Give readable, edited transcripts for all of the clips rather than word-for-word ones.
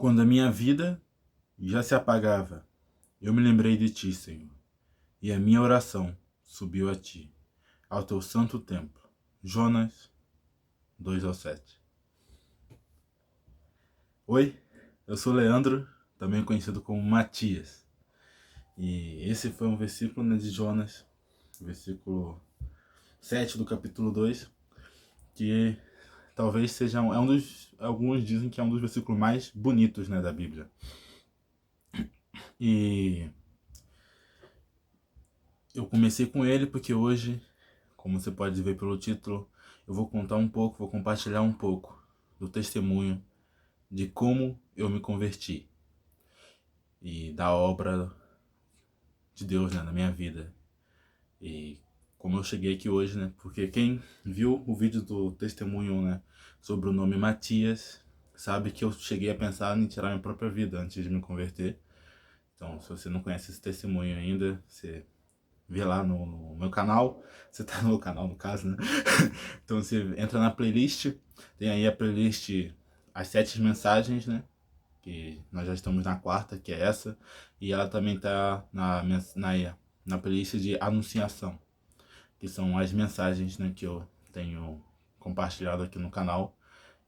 Quando a minha vida já se apagava, eu me lembrei de ti, Senhor, e a minha oração subiu a ti, ao teu santo templo. Jonas 2:7. Oi, eu sou Leandro, também conhecido como Matias. E esse foi um versículo, né, de Jonas, versículo 7 do capítulo 2, que talvez seja alguns dizem que é um dos versículos mais bonitos, né, da Bíblia. E eu comecei com ele porque hoje, como você pode ver pelo título, eu vou contar um pouco, vou compartilhar um pouco do testemunho de como eu me converti e da obra de Deus, né, na minha vida. E como eu cheguei aqui hoje, né, porque quem viu o vídeo do testemunho, né, sobre o nome Matias, sabe que eu cheguei a pensar em tirar minha própria vida antes de me converter. Então, se você não conhece esse testemunho ainda, você vê lá no meu canal. Você tá no meu canal, no caso, né? Então você entra na playlist, tem aí a playlist As Sete Mensagens, né? Que nós já estamos na quarta, que é essa. E ela também tá na playlist de Anunciação, que são as mensagens, né, que eu tenho compartilhado aqui no canal.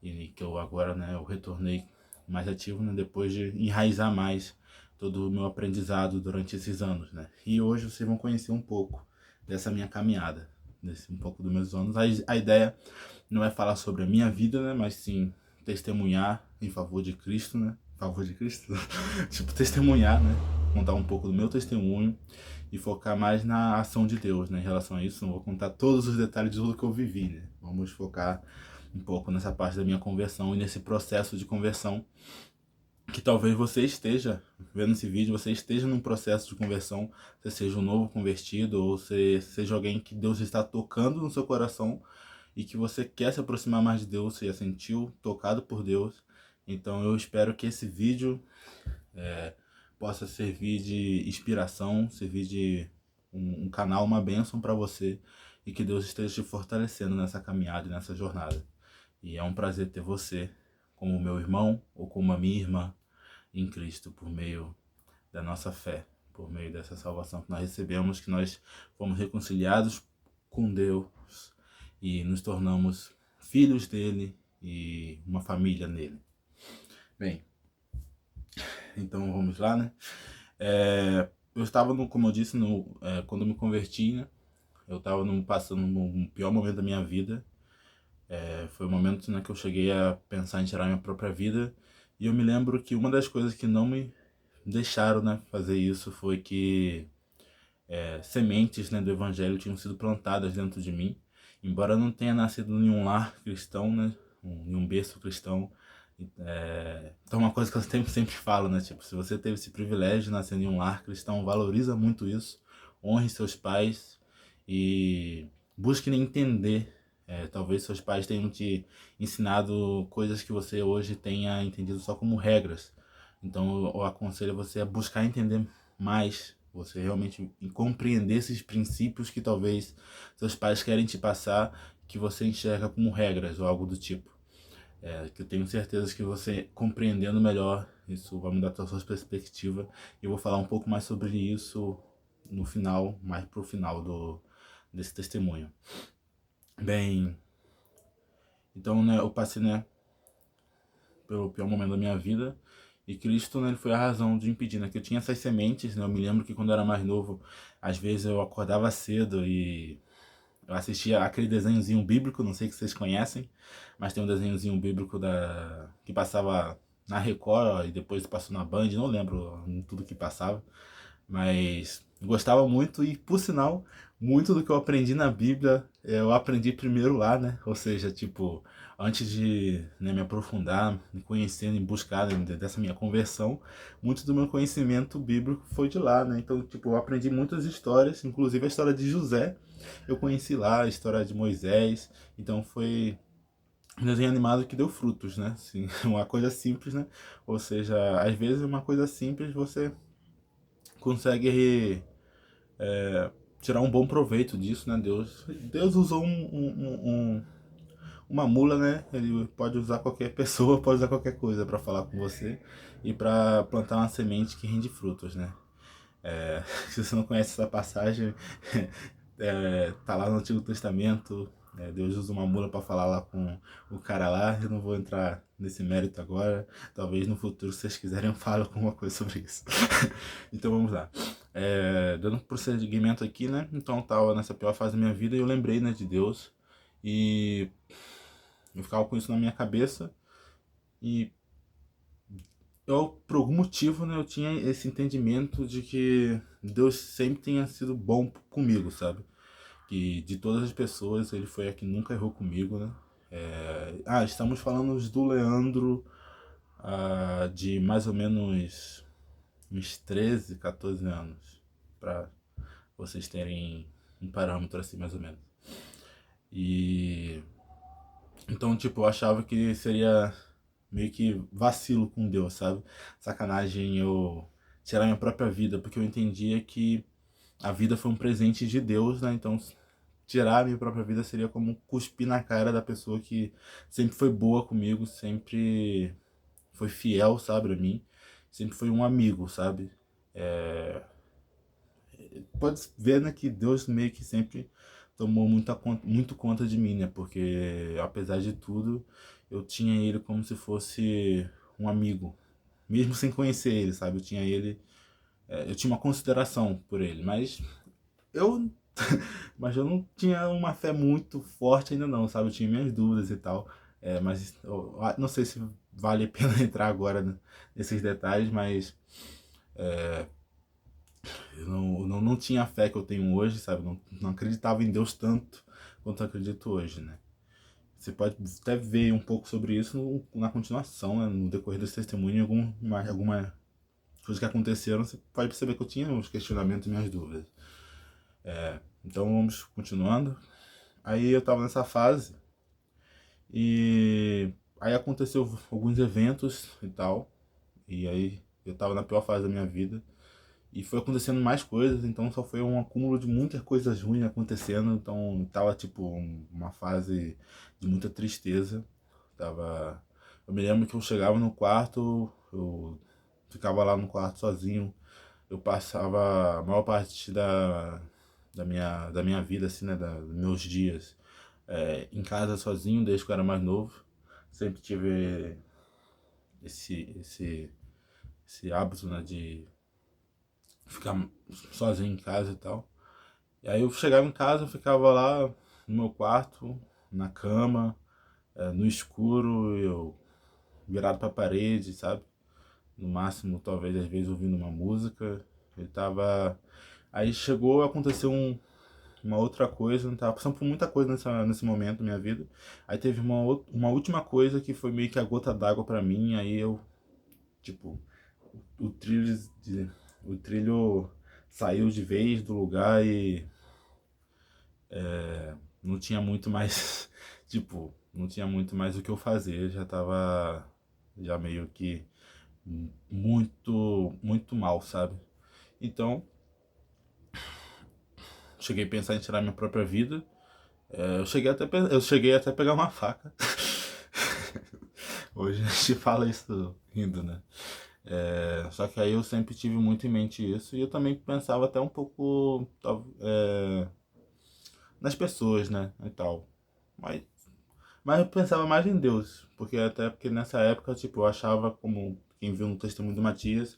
E que eu agora, né, eu retornei mais ativo, né, depois de enraizar mais todo o meu aprendizado durante esses anos, né. E hoje vocês vão conhecer um pouco dessa minha caminhada, um pouco dos meus anos. A ideia não é falar sobre a minha vida, né, mas sim testemunhar em favor de Cristo, né, em favor de Cristo, tipo, testemunhar, né, contar um pouco do meu testemunho e focar mais na ação de Deus, né, em relação a isso. Não vou contar todos os detalhes de tudo que eu vivi, né, vamos focar um pouco nessa parte da minha conversão e nesse processo de conversão, que talvez você esteja vendo esse vídeo, você esteja num processo de conversão, você seja um novo convertido ou você seja alguém que Deus está tocando no seu coração e que você quer se aproximar mais de Deus, você já sentiu tocado por Deus. Então eu espero que esse vídeo possa servir de inspiração, servir de um canal, uma bênção para você e que Deus esteja te fortalecendo nessa caminhada e nessa jornada. E é um prazer ter você como meu irmão ou como a minha irmã em Cristo, por meio da nossa fé, por meio dessa salvação que nós recebemos, que nós fomos reconciliados com Deus e nos tornamos filhos dele e uma família nele. Bem, então vamos lá, né? Eu estava, como eu disse, quando eu me converti, né? Eu estava passando no pior momento da minha vida. Foi o momento, né, que eu cheguei a pensar em tirar minha própria vida. E eu me lembro que uma das coisas que não me deixaram, né, fazer isso foi que sementes, né, do evangelho tinham sido plantadas dentro de mim. Embora eu não tenha nascido em um lar cristão, né, em um berço cristão. Então uma coisa que eu sempre falo, né, tipo, se você teve esse privilégio de nascer em um lar cristão, valoriza muito isso, honre seus pais e busque entender. Talvez seus pais tenham te ensinado coisas que você hoje tenha entendido só como regras. Então eu aconselho você a buscar entender mais, você realmente compreender esses princípios que talvez seus pais querem te passar, que você enxerga como regras ou algo do tipo. Que eu tenho certeza que você compreendendo melhor, isso vai mudar a sua perspectiva. E eu vou falar um pouco mais sobre isso no final, mais pro final desse testemunho. Bem, então, né, eu passei, né, pelo pior momento da minha vida. E Cristo, né, ele foi a razão de impedir, né, que eu tinha essas sementes, né. Eu me lembro que quando eu era mais novo, às vezes eu acordava cedo e eu assistia aquele desenhozinho bíblico, não sei se vocês conhecem, mas tem um desenhozinho bíblico que passava na Record, ó, e depois passou na Band, não lembro tudo que passava, mas gostava muito e, por sinal, muito do que eu aprendi na Bíblia, eu aprendi primeiro lá, né? Ou seja, tipo, antes de, né, me aprofundar, me conhecendo, em buscar, né, dessa minha conversão, muito do meu conhecimento bíblico foi de lá, né? Então, tipo, eu aprendi muitas histórias, inclusive a história de José, eu conheci lá, a história de Moisés, então foi um desenho animado que deu frutos, né? Assim, uma coisa simples, né? Ou seja, às vezes uma coisa simples você consegue tirar um bom proveito disso, né? Deus usou uma mula, né? Ele pode usar qualquer pessoa, pode usar qualquer coisa para falar com você e para plantar uma semente que rende frutos, né? Se você não conhece essa passagem, tá lá no Antigo Testamento. Deus usa uma mula para falar lá com o cara lá. Eu não vou entrar nesse mérito agora. Talvez no futuro, se vocês quiserem, eu fale alguma coisa sobre isso. Então vamos lá. Dando prosseguimento aqui, né? Então eu tava nessa pior fase da minha vida e eu lembrei, né, de Deus. E eu ficava com isso na minha cabeça. E eu, por algum motivo, né, eu tinha esse entendimento de que Deus sempre tenha sido bom comigo, sabe? Que de todas as pessoas, ele foi a que nunca errou comigo, né? Estamos falando do Leandro, de mais ou menos uns 13, 14 anos, para vocês terem um parâmetro assim, mais ou menos. E então, tipo, eu achava que seria meio que vacilo com Deus, sabe? Sacanagem eu tirar minha própria vida, porque eu entendia que a vida foi um presente de Deus, né? Então, tirar a minha própria vida seria como cuspir na cara da pessoa que sempre foi boa comigo, sempre foi fiel, sabe, a mim, sempre foi um amigo, sabe? É... Pode ver, né, que Deus meio que sempre tomou muito conta de mim, né? Porque apesar de tudo, eu tinha ele como se fosse um amigo, mesmo sem conhecer ele, sabe? Eu tinha uma consideração por ele, eu mas eu não tinha uma fé muito forte ainda não, sabe? Eu tinha minhas dúvidas e tal. Mas eu não sei se vale a pena entrar agora nesses detalhes, mas eu não tinha a fé que eu tenho hoje, sabe? Não acreditava em Deus tanto quanto eu acredito hoje, né? Você pode até ver um pouco sobre isso na continuação, né? No decorrer desse testemunho, alguma coisa que aconteceram, você pode perceber que eu tinha uns questionamentos e minhas dúvidas. Então vamos continuando. Aí eu tava nessa fase e aí aconteceu alguns eventos e tal. E aí eu tava na pior fase da minha vida. E foi acontecendo mais coisas, então só foi um acúmulo de muitas coisas ruins acontecendo. Então tava tipo uma fase de muita tristeza. Tava. Eu me lembro que eu chegava no quarto, eu ficava lá no quarto sozinho. Eu passava a maior parte da minha vida, assim, né, dos meus dias, em casa sozinho, desde que eu era mais novo. Sempre tive esse, esse, esse hábito, né, de ficar sozinho em casa e tal. E aí eu chegava em casa, eu ficava lá no meu quarto, na cama, no escuro, eu virado pra parede, sabe? No máximo, talvez, às vezes, ouvindo uma música. Ele tava. Aí chegou, aconteceu uma outra coisa, não tava passando por muita coisa nesse momento da minha vida. Aí teve uma última coisa que foi meio que a gota d'água pra mim, aí eu, tipo, o trilho, o trilho saiu de vez do lugar e não tinha muito mais, tipo, não tinha muito mais o que eu fazer, já tava já meio que muito, muito mal, sabe? Então, cheguei a pensar em tirar minha própria vida. Eu cheguei até a pegar uma faca. Hoje a gente fala isso rindo, né? Só que aí eu sempre tive muito em mente isso e eu também pensava até um pouco nas pessoas, né? E tal. Mas, mas eu pensava mais em Deus, porque nessa época, tipo, eu achava, como quem viu no testemunho do Matias,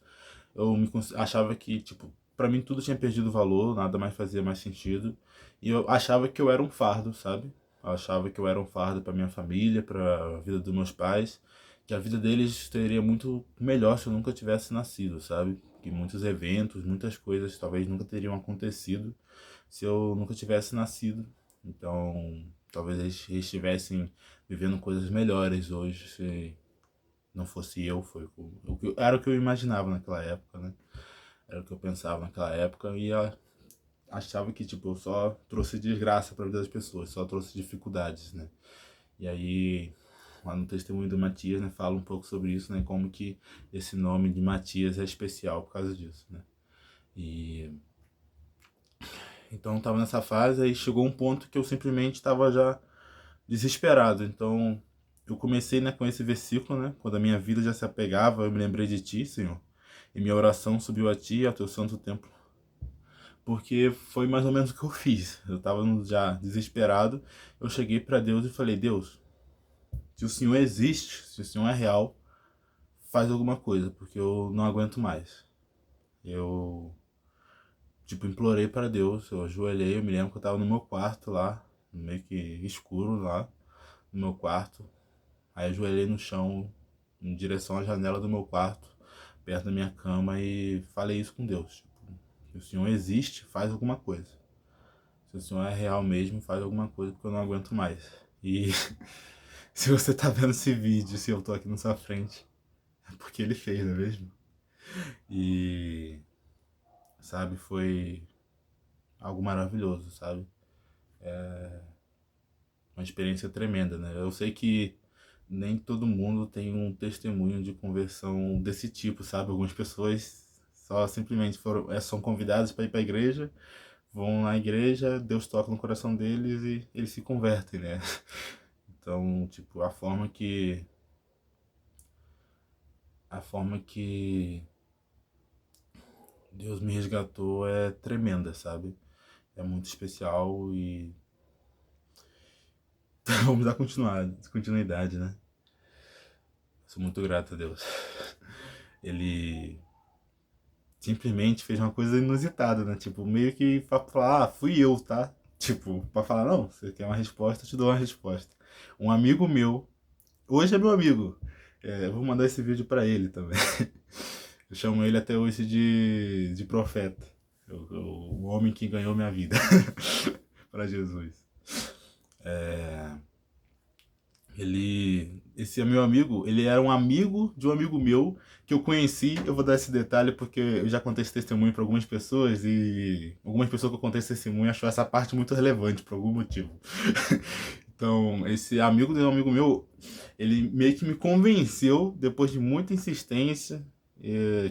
achava que, tipo, pra mim tudo tinha perdido valor, nada mais fazia mais sentido. E eu achava que eu era um fardo, sabe? Eu achava que eu era um fardo pra minha família, pra vida dos meus pais, que a vida deles seria muito melhor se eu nunca tivesse nascido, sabe? Que muitos eventos, muitas coisas talvez nunca teriam acontecido se eu nunca tivesse nascido. Então, talvez eles estivessem vivendo coisas melhores hoje se não fosse eu, era o que eu imaginava naquela época, né? Era o que eu pensava naquela época e eu achava que, tipo, eu só trouxe desgraça para vida das pessoas, só trouxe dificuldades, né? E aí, lá no testemunho do Matias, né, fala um pouco sobre isso, né? Como que esse nome de Matias é especial por causa disso, né? E então eu tava nessa fase, aí chegou um ponto que eu simplesmente tava já desesperado. Então, eu comecei, né, com esse versículo, né, quando a minha vida já se apegava, eu me lembrei de ti, Senhor, e minha oração subiu a ti, ao teu santo templo, porque foi mais ou menos o que eu fiz. Eu estava já desesperado, eu cheguei para Deus e falei: Deus, se o Senhor existe, se o Senhor é real, faz alguma coisa, porque eu não aguento mais. Eu, tipo, implorei para Deus, eu ajoelhei, eu me lembro que eu estava no meu quarto lá, meio que escuro lá, no meu quarto. Aí eu ajoelhei no chão, em direção à janela do meu quarto, perto da minha cama, e falei isso com Deus. Tipo, se o Senhor existe, faz alguma coisa. Se o Senhor é real mesmo, faz alguma coisa, porque eu não aguento mais. E se você tá vendo esse vídeo, se eu tô aqui na sua frente, é porque ele fez, não é mesmo? E, sabe, foi algo maravilhoso, sabe? Uma experiência tremenda, né? Eu sei que nem todo mundo tem um testemunho de conversão desse tipo, sabe? Algumas pessoas só simplesmente são convidadas para ir para a igreja, vão na igreja, Deus toca no coração deles e eles se convertem, né? Então, tipo, a forma que Deus me resgatou é tremenda, sabe? É muito especial e vamos dar continuidade, né? Sou muito grato a Deus. Ele simplesmente fez uma coisa inusitada, né? Tipo, meio que pra falar, fui eu, tá? Tipo, pra falar, não, você quer uma resposta, eu te dou uma resposta. Um amigo meu, hoje é meu amigo, eu vou mandar esse vídeo pra ele também. Eu chamo ele até hoje de profeta. O homem que ganhou minha vida para Jesus. Esse é meu amigo, ele era um amigo de um amigo meu que eu conheci. Eu vou dar esse detalhe porque eu já contei esse testemunho para algumas pessoas e algumas pessoas que eu contei esse testemunho achou essa parte muito relevante por algum motivo. Então, esse amigo de um amigo meu, ele meio que me convenceu, depois de muita insistência,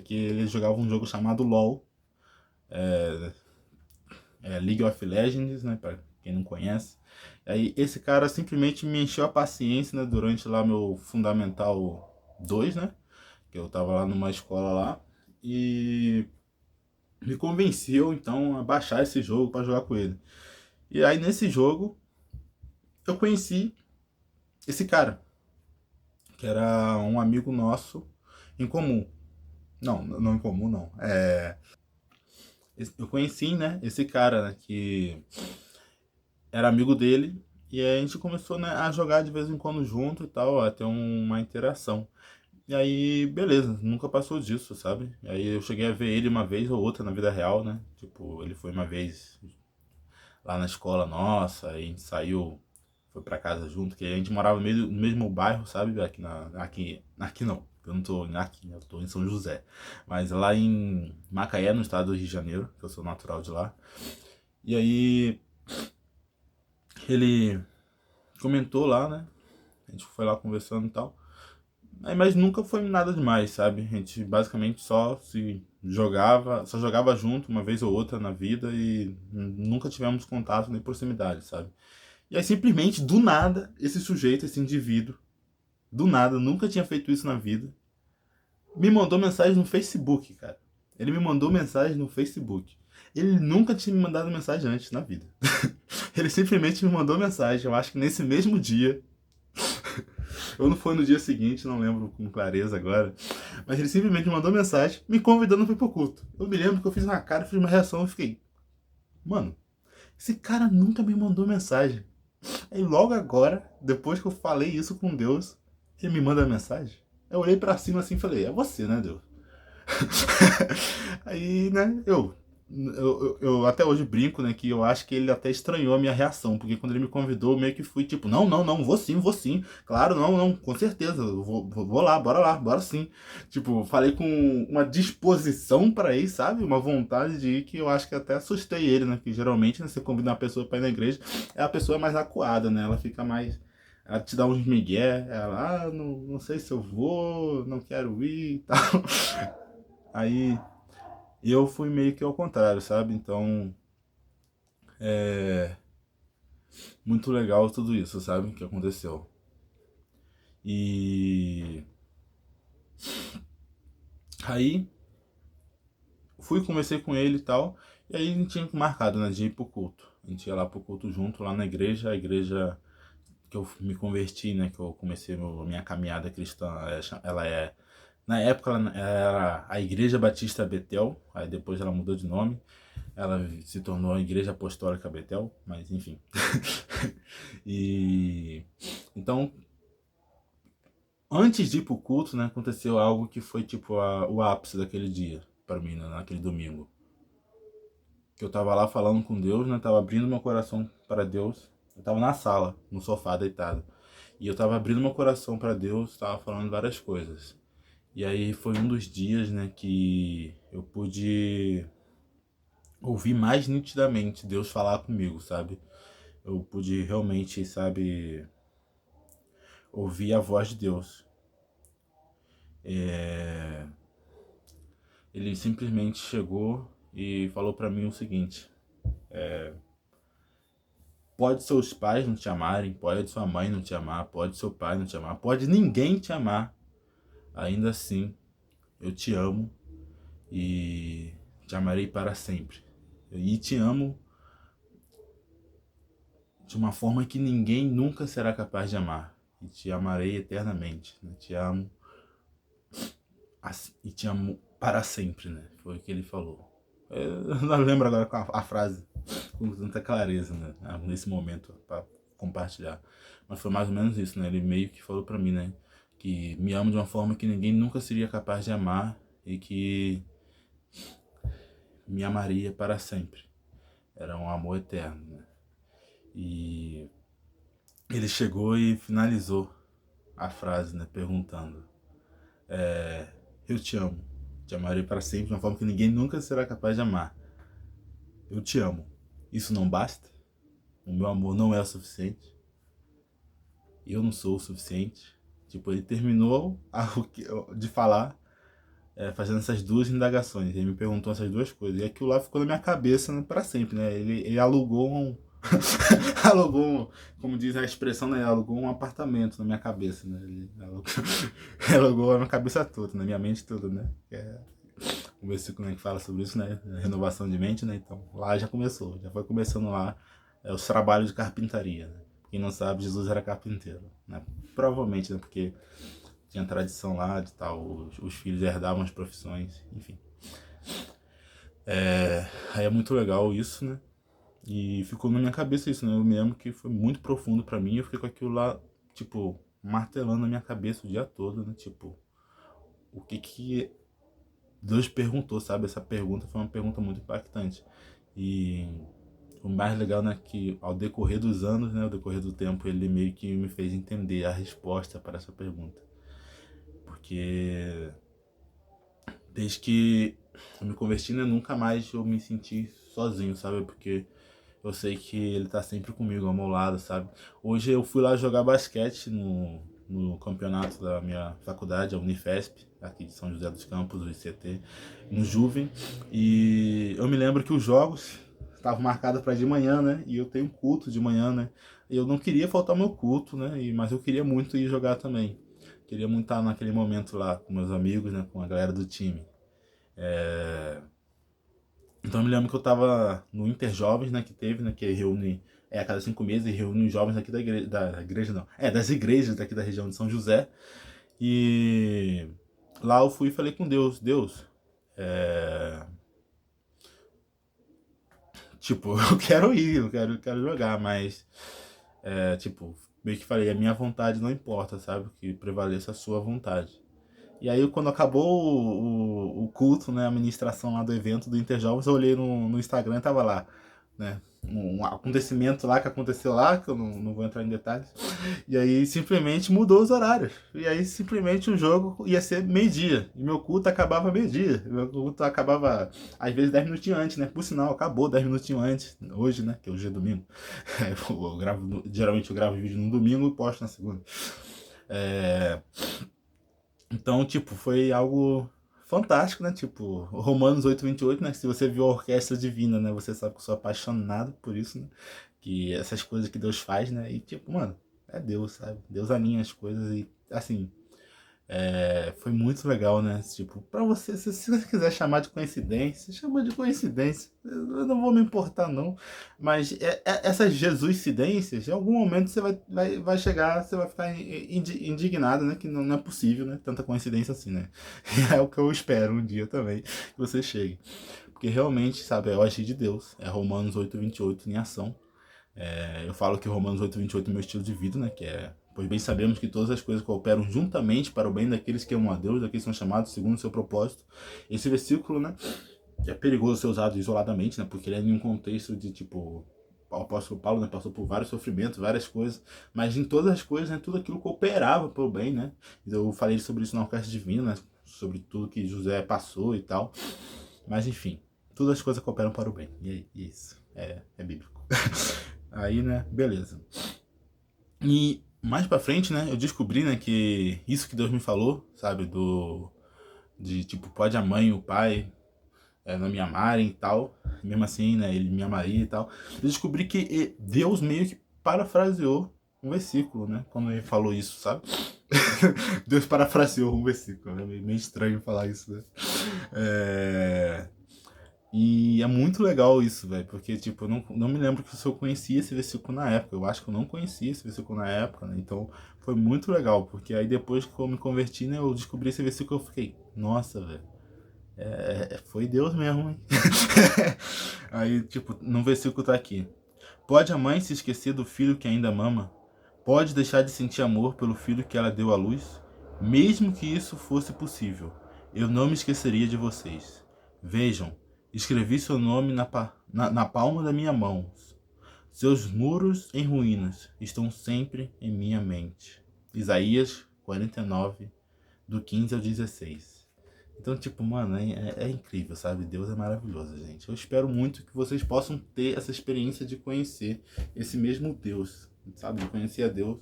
que ele jogava um jogo chamado LoL, League of Legends, né, para quem não conhece. Aí esse cara simplesmente me encheu a paciência, né, durante lá meu Fundamental 2, né, que eu tava lá numa escola lá, e me convenceu então a baixar esse jogo para jogar com ele. E aí nesse jogo eu conheci esse cara, que era um amigo nosso em comum. Não, não em comum não. Eu conheci, né, esse cara, né, que era amigo dele, e aí a gente começou, né, a jogar de vez em quando junto e tal, a ter uma interação. E aí, beleza, nunca passou disso, sabe? E aí eu cheguei a ver ele uma vez ou outra na vida real, né? Tipo, ele foi uma vez lá na escola nossa, aí a gente saiu, foi pra casa junto, que a gente morava no mesmo bairro, sabe? Aqui não, eu não tô aqui, eu tô em São José. Mas lá em Macaé, no estado do Rio de Janeiro, que eu sou natural de lá. E aí ele comentou lá, né? A gente foi lá conversando e tal. Aí, mas nunca foi nada demais, sabe? A gente basicamente só jogava junto uma vez ou outra na vida e nunca tivemos contato nem proximidade, sabe? E aí simplesmente, do nada, esse sujeito, esse indivíduo, do nada, nunca tinha feito isso na vida, me mandou mensagem no Facebook, cara. Ele me mandou mensagem no Facebook. Ele nunca tinha me mandado mensagem antes na vida. Ele simplesmente me mandou mensagem, eu acho que nesse mesmo dia, ou não foi no dia seguinte, não lembro com clareza agora. Mas ele simplesmente me mandou mensagem me convidando para ir pro culto. Eu me lembro que eu fiz uma cara, fiz uma reação e fiquei, mano, esse cara nunca me mandou mensagem. Aí logo agora, depois que eu falei isso com Deus, ele me manda mensagem. Eu olhei pra cima assim e falei, é você, né, Deus? Aí, né, eu até hoje brinco, né, que eu acho que ele até estranhou a minha reação, porque quando ele me convidou, meio que fui tipo, não, não, não, vou sim, claro, não, não, com certeza, eu vou lá, bora sim. Tipo, falei com uma disposição pra ir, sabe, uma vontade de ir, que eu acho que até assustei ele, né, que geralmente, né, você convida uma pessoa pra ir na igreja, é a pessoa mais acuada, né, ela fica mais... Ela te dá uns migué, ela, não sei se eu vou, não quero ir e tal. Aí eu fui meio que ao contrário, sabe? Então, muito legal tudo isso, sabe? Que aconteceu. E aí fui, conversei com ele e tal. E aí a gente tinha marcado, né, de ir pro culto. A gente ia lá pro culto junto, lá na igreja. A igreja que eu me converti, né, que eu comecei minha caminhada cristã, ela é... Na época ela era a Igreja Batista Betel, aí depois ela mudou de nome. Ela se tornou a Igreja Apostólica Betel, mas enfim. E então, antes de ir pro culto, né, aconteceu algo que foi tipo o ápice daquele dia para mim, né, naquele domingo. Que eu tava lá falando com Deus, né, tava abrindo meu coração para Deus. Eu tava na sala, no sofá deitado. E eu tava abrindo meu coração para Deus, tava falando várias coisas. E aí foi um dos dias, né, que eu pude ouvir mais nitidamente Deus falar comigo, sabe? Eu pude realmente, sabe, ouvir a voz de Deus. Ele simplesmente chegou e falou pra mim o seguinte: pode seus pais não te amarem, pode sua mãe não te amar, pode seu pai não te amar, pode ninguém te amar, ainda assim eu te amo e te amarei para sempre. E te amo de uma forma que ninguém nunca será capaz de amar. E te amarei eternamente, né? Te amo e te amo para sempre, né? Foi o que ele falou. Eu não lembro agora com a frase com tanta clareza, né? Nesse momento, para compartilhar. Mas foi mais ou menos isso, né? Ele meio que falou para mim, né? Que me ama de uma forma que ninguém nunca seria capaz de amar e que me amaria para sempre. Era um amor eterno, né? E ele chegou e finalizou a frase, né? Perguntando: eu te amo. Te amarei para sempre de uma forma que ninguém nunca será capaz de amar. Eu te amo. Isso não basta? O meu amor não é o suficiente? Eu não sou o suficiente? Tipo, ele terminou de falar, fazendo essas duas indagações. Ele me perguntou essas duas coisas. E aquilo lá ficou na minha cabeça, né, para sempre, né? Ele alugou um. alugou um, como diz a expressão, né? Alugou um apartamento na minha cabeça, né? Ele alugou, alugou a minha cabeça toda, na minha mente toda, né? Um versículo, né, que fala sobre isso, né? Renovação de mente, né? Então, lá já começou, já foi começando lá os trabalhos de carpintaria, né? Quem não sabe, Jesus era carpinteiro, né? Provavelmente, né? Porque tinha tradição lá de tal, os filhos herdavam as profissões, enfim. Aí é muito legal isso, né? E ficou na minha cabeça isso, né? Eu me lembro que foi muito profundo pra mim, eu fiquei com aquilo lá, tipo, martelando na minha cabeça o dia todo, né? Tipo, o que Deus perguntou, sabe? Essa pergunta foi uma pergunta muito impactante. E o mais legal, né, que ao decorrer dos anos, né, ao decorrer do tempo, ele meio que me fez entender a resposta para essa pergunta. Porque desde que eu me converti, né, nunca mais eu me senti sozinho, sabe? Porque eu sei que ele tá sempre comigo, ao meu lado, sabe? Hoje eu fui lá jogar basquete no campeonato da minha faculdade, a Unifesp, aqui de São José dos Campos, o ICT, no Juven. E eu me lembro que os jogos estavam marcados para de manhã, né? E eu tenho culto de manhã, né? E eu não queria faltar ao meu culto, né? Mas eu queria muito ir jogar também. Queria muito estar naquele momento lá com meus amigos, né? Com a galera do time. Então eu me lembro que eu tava no Interjovens, né, que teve, né, que reúne a cada 5 meses, reúne os jovens aqui da igreja não, das igrejas daqui da região de São José. E lá eu fui e falei com Deus, tipo, eu quero ir, eu quero jogar, mas, tipo, meio que falei, a minha vontade não importa, sabe, que prevaleça a sua vontade. E aí, quando acabou o culto, né, a ministração lá do evento do Interjovens, eu olhei no Instagram e tava lá, né, um acontecimento lá que aconteceu lá, que eu não vou entrar em detalhes, e aí simplesmente mudou os horários. E aí simplesmente o jogo ia ser meio-dia, e meu culto acabava meio-dia. Meu culto acabava, às vezes, 10 minutinhos antes, né, por sinal, acabou 10 minutinhos antes, hoje, né, que hoje é domingo. Geralmente eu gravo vídeo no domingo e posto na segunda. Então, tipo, foi algo fantástico, né? Tipo, Romanos 8:28, né? Se você viu a Orquestra Divina, né? Você sabe que eu sou apaixonado por isso, né? que essas coisas que Deus faz, né? E tipo, mano, é Deus, sabe? Deus alinha as coisas e, assim, foi muito legal, né? Tipo, pra você, se você quiser chamar de coincidência, chama de coincidência. Eu não vou me importar, não. Mas essas Jesuscidências, em algum momento você vai chegar, você vai ficar indignado, né? Que não é possível, né? Tanta coincidência assim, né? É o que eu espero um dia também, que você chegue. Porque realmente, sabe, é o agir de Deus. É Romanos 8:28 em ação. Eu falo que Romanos 8:28 é meu estilo de vida, né? Que é: pois bem sabemos que todas as coisas cooperam juntamente para o bem daqueles que amam a Deus, daqueles que são chamados segundo o seu propósito. Esse versículo, né? É perigoso ser usado isoladamente, né? Porque ele é em um contexto de, tipo, o apóstolo Paulo, né, passou por vários sofrimentos, várias coisas, mas em todas as coisas, né, tudo aquilo cooperava para o bem, né? Eu falei sobre isso na Orquestra Divina, né? Sobre tudo que José passou e tal. Mas enfim, todas as coisas cooperam para o bem. E isso é bíblico. Aí, né, beleza. E mais pra frente, né, eu descobri, né, que isso que Deus me falou, sabe, de tipo, pode a mãe e o pai não me amarem e tal, mesmo assim, né, ele me amaria e tal. Eu descobri que Deus meio que parafraseou um versículo, né, quando ele falou isso, sabe? Deus parafraseou um versículo, é meio estranho falar isso, né? E é muito legal isso, velho, porque, tipo, eu não me lembro se eu conhecia esse versículo na época. Eu acho que eu não conhecia esse versículo na época, né? Então, foi muito legal, porque aí depois que eu me converti, né, eu descobri esse versículo e eu fiquei, nossa, velho, foi Deus mesmo, hein? Aí, tipo, no versículo tá aqui: pode a mãe se esquecer do filho que ainda mama? Pode deixar de sentir amor pelo filho que ela deu à luz? Mesmo que isso fosse possível, eu não me esqueceria de vocês. Vejam, escrevi seu nome na palma da minha mão. Seus muros em ruínas estão sempre em minha mente. Isaías 49, do 15 ao 16. Então, tipo, mano, é incrível, sabe? Deus é maravilhoso, gente. Eu espero muito que vocês possam ter essa experiência de conhecer esse mesmo Deus, sabe? De conhecer a Deus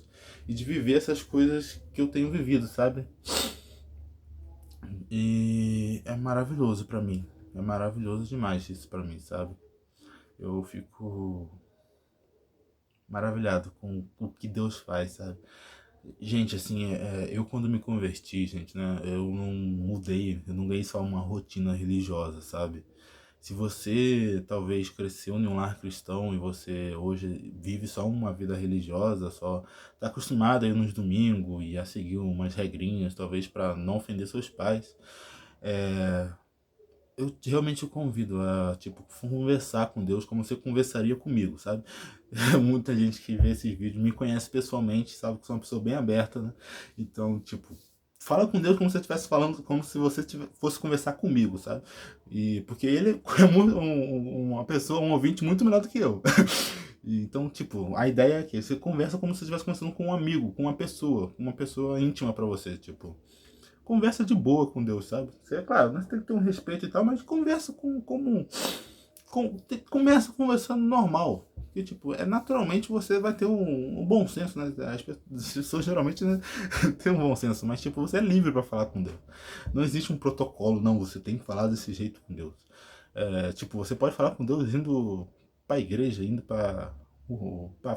e de viver essas coisas que eu tenho vivido, sabe? E é maravilhoso pra mim. É maravilhoso demais isso pra mim, sabe? Eu fico maravilhado com o que Deus faz, sabe? Gente, assim, eu quando me converti, gente, né? Eu não mudei, eu não ganhei só uma rotina religiosa, sabe? Se você talvez cresceu em um lar cristão e você hoje vive só uma vida religiosa, só tá acostumado a ir nos domingos e a seguir umas regrinhas, talvez para não ofender seus pais, eu realmente te convido a, tipo, conversar com Deus como você conversaria comigo, sabe? Muita gente que vê esses vídeos me conhece pessoalmente, sabe que sou uma pessoa bem aberta, né? Então, tipo, fala com Deus como se você estivesse falando, como se você fosse conversar comigo, sabe? E porque ele é uma pessoa, um ouvinte muito melhor do que eu. Então, tipo, a ideia é que você conversa como se você estivesse conversando com um amigo, com uma pessoa íntima pra você, tipo, conversa de boa com Deus, sabe? Você, claro, nós tem que ter um respeito e tal, mas conversa começa conversando normal. Porque, tipo, naturalmente você vai ter um bom senso, né? As pessoas geralmente, né, têm um bom senso, mas, tipo, você é livre para falar com Deus. Não existe um protocolo, não, você tem que falar desse jeito com Deus. Tipo, você pode falar com Deus indo pra igreja, indo pra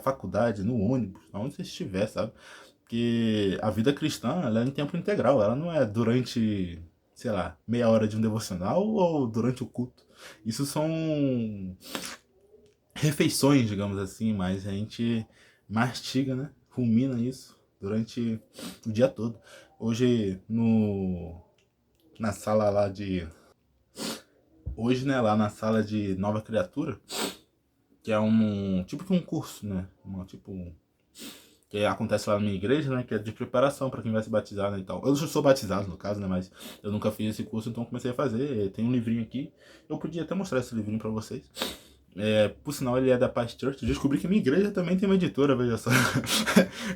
faculdade, no ônibus, aonde você estiver, sabe? Porque a vida cristã, ela é em tempo integral, ela não é durante, sei lá, meia hora de um devocional ou durante o culto. Isso são refeições, digamos assim, mas a gente mastiga, né? Rumina isso durante o dia todo. Hoje na sala lá de hoje, né, lá na sala de Nova Criatura, que é um tipo que um curso, né? Que acontece lá na minha igreja, né, que é de preparação para quem vai se batizar, né, e tal. Eu já sou batizado, no caso, né, mas eu nunca fiz esse curso, então comecei a fazer. Tem um livrinho aqui, eu podia até mostrar esse livrinho para vocês. Por sinal, ele é da Paz Church. Eu descobri que minha igreja também tem uma editora, veja só.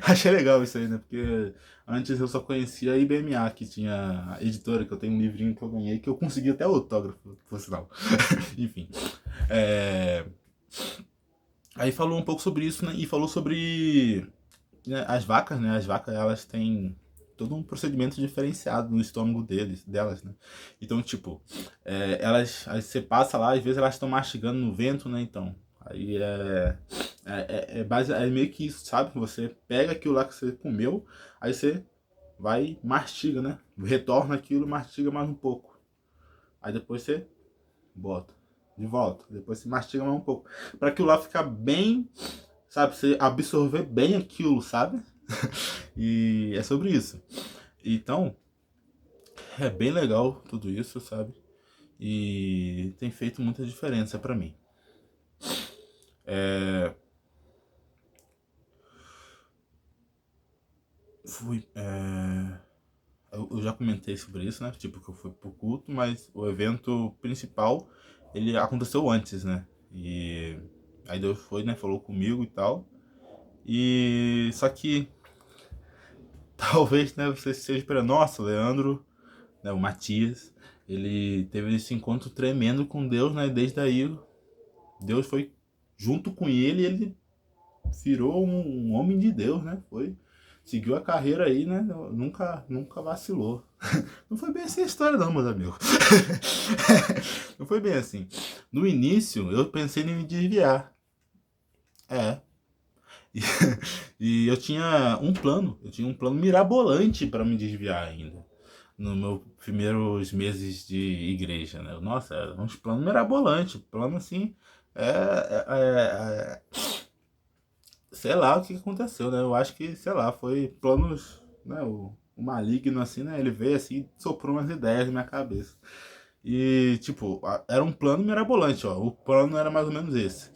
Achei legal isso aí, né, porque antes eu só conhecia a IBMA, que tinha a editora, que eu tenho um livrinho que eu ganhei, que eu consegui até autógrafo, por sinal. Enfim. Aí falou um pouco sobre isso, né, e falou sobre, né, as vacas, né? As vacas, elas têm todo um procedimento diferenciado no estômago delas, né? Então, tipo, você passa lá, às vezes elas estão mastigando no vento, né? Então, Aí é meio que isso, sabe? Você pega aquilo lá que você comeu, aí você vai e mastiga, né? Retorna aquilo, mastiga mais um pouco. Aí depois você bota de volta. Depois você mastiga mais um pouco. Para aquilo lá ficar bem, sabe? Você absorver bem aquilo, sabe? E é sobre isso. Então, é bem legal tudo isso, sabe? E tem feito muita diferença para mim. É, fui, eu já comentei sobre isso, né? Tipo, que eu fui pro culto, mas o evento principal, ele aconteceu antes, né? E aí Deus foi, né? Falou comigo e tal. E só que talvez, né, você esteja esperando, nossa, o Leandro, né, o Matias, ele teve esse encontro tremendo com Deus, né? E desde aí Deus foi junto com ele e ele virou um homem de Deus, né? Foi, seguiu a carreira aí, né? Nunca vacilou. Não foi bem assim a história não, meus amigos. Não foi bem assim. No início, eu pensei em me desviar. É. E, e eu tinha um plano mirabolante para me desviar ainda. No meus primeiros meses de igreja, né? Nossa, era uns planos mirabolantes, plano assim, é, é, é, sei lá o que aconteceu, né? Eu acho que, sei lá, foi planos, né? O maligno, assim, né? Ele veio assim e soprou umas ideias na minha cabeça. E, tipo, era um plano mirabolante, ó. O plano era mais ou menos esse.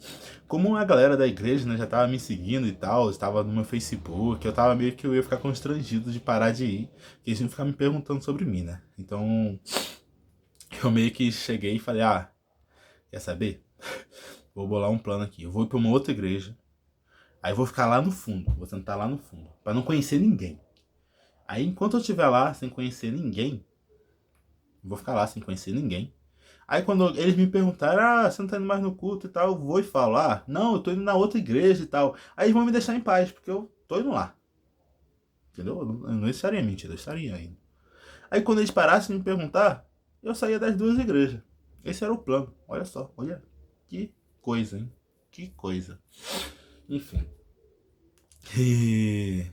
Como a galera da igreja, né, já tava me seguindo e tal, estava no meu Facebook, eu tava meio que eu ia ficar constrangido de parar de ir, porque eles iam ficar me perguntando sobre mim, né? Então, eu meio que cheguei e falei, ah, quer saber? Vou bolar um plano aqui. Eu vou ir pra uma outra igreja. Aí eu vou ficar lá no fundo, vou sentar lá no fundo, pra não conhecer ninguém. Aí enquanto eu estiver lá sem conhecer ninguém, vou ficar lá sem conhecer ninguém. Aí quando eles me perguntaram, ah, você não tá indo mais no culto e tal, eu vou e falo, ah, não, eu tô indo na outra igreja e tal. Aí eles vão me deixar em paz, porque eu tô indo lá. Entendeu? Eu não estaria mentira, eu estaria indo. Aí quando eles parassem de me perguntar, eu saía das duas igrejas. Esse era o plano. Olha só, olha que coisa, hein? Que coisa. Enfim. E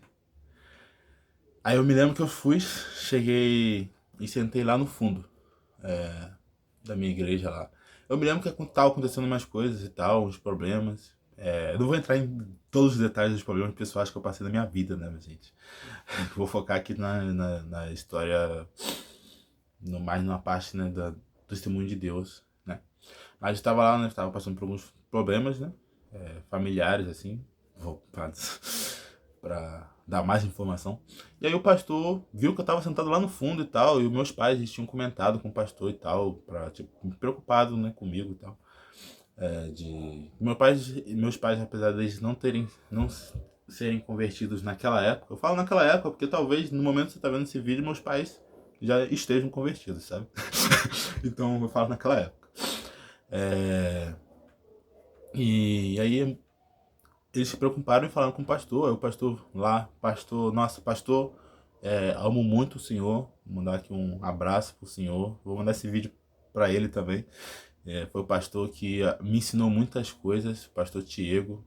aí eu me lembro que eu fui, cheguei e sentei lá no fundo da minha igreja lá. Eu me lembro que tava acontecendo umas coisas e tal, uns problemas. Eu não vou entrar em todos os detalhes dos problemas pessoais que eu passei na minha vida, né, minha gente? Vou focar aqui na história, no, mais numa parte, né, do testemunho de Deus, né? Mas eu estava lá, né, estava passando por alguns problemas, né, familiares, assim, voltados para dar mais informação. E aí o pastor viu que eu estava sentado lá no fundo e tal, e os meus pais eles tinham comentado com o pastor e tal, para tipo, preocupado, né, comigo e tal. Meus pais, apesar deles não serem convertidos naquela época, eu falo naquela época porque talvez no momento que você está vendo esse vídeo, meus pais já estejam convertidos, sabe? Então eu falo naquela época. É, e aí eles se preocuparam em falar com o pastor. Aí o pastor lá, pastor, nossa, pastor, amo muito o senhor. Vou mandar aqui um abraço pro senhor. Vou mandar esse vídeo para ele também. Foi o pastor que me ensinou muitas coisas, o pastor Tiago,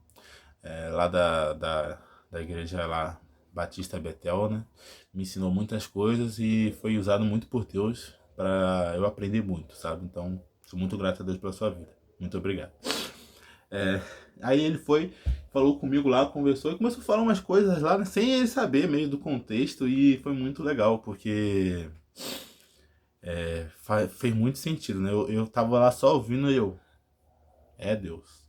lá da igreja lá, Batista Betel, né? Me ensinou muitas coisas e foi usado muito por Deus para eu aprender muito, sabe? Então, sou muito grato a Deus pela sua vida. Muito obrigado. É, aí ele foi, falou comigo lá, conversou e começou a falar umas coisas lá, né, sem ele saber meio do contexto, e foi muito legal, porque fez muito sentido, né? Eu tava lá só ouvindo e eu, é Deus.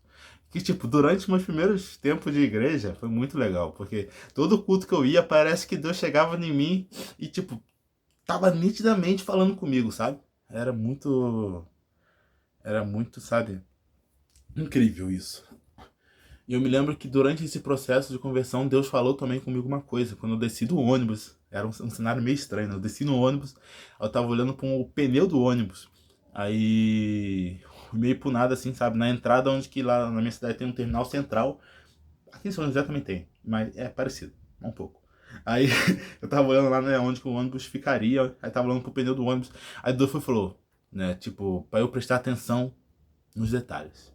Que, tipo, durante meus primeiros tempos de igreja foi muito legal, porque todo culto que eu ia, parece que Deus chegava em mim e, tipo, tava nitidamente falando comigo, sabe? Era muito, sabe, incrível isso. E eu me lembro que durante esse processo de conversão, Deus falou também comigo uma coisa. Quando eu desci do ônibus, era um cenário meio estranho, né? Eu desci no ônibus, eu tava olhando para o pneu do ônibus. Aí, meio pro nada, assim, sabe? Na entrada, onde que lá na minha cidade tem um terminal central. Aqui em São José também tem, mas é parecido, um pouco. Aí, eu tava olhando lá, né, onde que o ônibus ficaria. Aí tava olhando pro pneu do ônibus. Aí Deus falou, né, tipo, pra eu prestar atenção nos detalhes.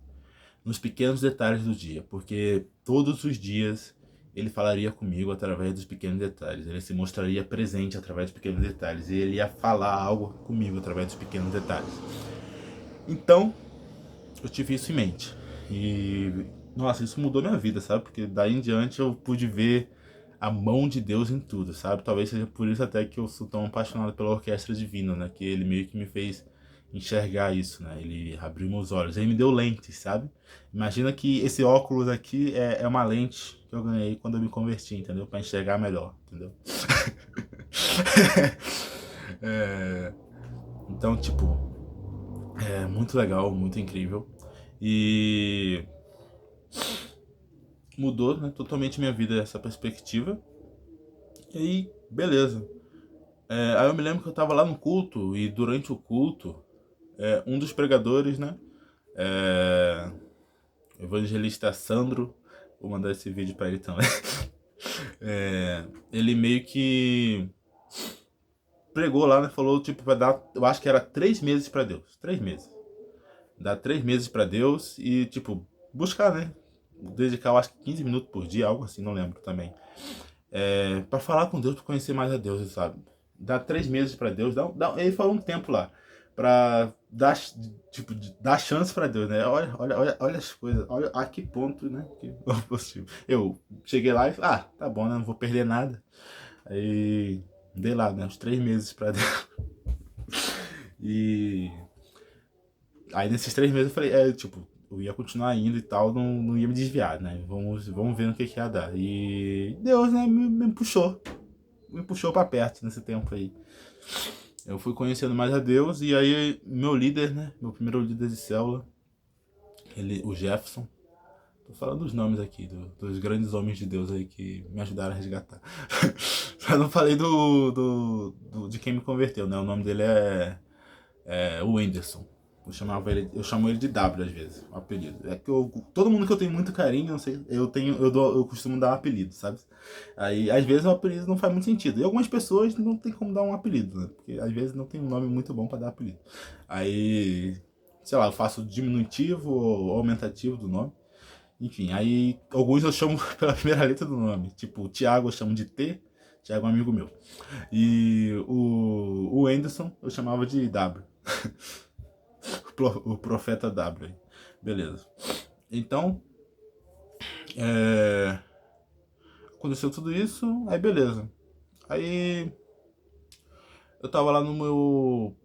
nos pequenos detalhes do dia, porque todos os dias ele falaria comigo através dos pequenos detalhes, ele se mostraria presente através dos pequenos detalhes, e ele ia falar algo comigo através dos pequenos detalhes. Então, eu tive isso em mente. E, nossa, isso mudou minha vida, sabe? Porque daí em diante eu pude ver a mão de Deus em tudo, sabe? Talvez seja por isso até que eu sou tão apaixonado pela Orquestra Divina, né? Que ele meio que me fez enxergar isso, né? Ele abriu meus olhos, ele me deu lentes, sabe? Imagina que esse óculos aqui é uma lente que eu ganhei quando eu me converti, entendeu? Pra enxergar melhor, entendeu? É, então, tipo, é muito legal, muito incrível. E mudou, né, totalmente minha vida essa perspectiva. E aí, beleza. Aí eu me lembro que eu tava lá no culto e durante o culto, um dos pregadores, né, é, o evangelista Sandro, vou mandar esse vídeo pra ele também. Ele meio que pregou lá, né, falou tipo vai dar, eu acho que era 3 meses pra Deus, 3 meses. Dar 3 meses pra Deus e tipo buscar, né, dedicar, eu acho que 15 minutos por dia, algo assim, não lembro também. Para falar com Deus, para conhecer mais a Deus, sabe? Dá 3 meses para Deus, ele falou um tempo lá, para dar, tipo, dar chance para Deus, né? Olha as coisas, olha a que ponto, né? Que é possível. Eu cheguei lá e falei, tá bom, né? Não vou perder nada. Aí dei lá, né? Uns 3 meses para Deus. E aí nesses 3 meses eu falei, tipo, eu ia continuar indo e tal, não ia me desviar, né? Vamos ver no que ia dar. E Deus, né, me puxou para perto nesse tempo aí. Eu fui conhecendo mais a Deus e aí meu líder, né, meu primeiro líder de célula, o Jefferson, tô falando dos nomes aqui, dos grandes homens de Deus aí que me ajudaram a resgatar. Só não falei de quem me converteu, né, o nome dele é o Whindersson. Eu chamo ele de W às vezes, o apelido. É que todo mundo que eu tenho muito carinho, não sei, eu costumo dar um apelido, sabe? Aí às vezes o apelido não faz muito sentido. E algumas pessoas não tem como dar um apelido, né? Porque às vezes não tem um nome muito bom pra dar apelido. Aí, sei lá, eu faço diminutivo ou aumentativo do nome. Enfim, aí alguns eu chamo pela primeira letra do nome. Tipo, o Thiago eu chamo de T, Thiago é um amigo meu. E o Anderson eu chamava de W. O profeta W. Beleza. Então, aconteceu tudo isso, aí beleza. Aí eu tava lá no meu.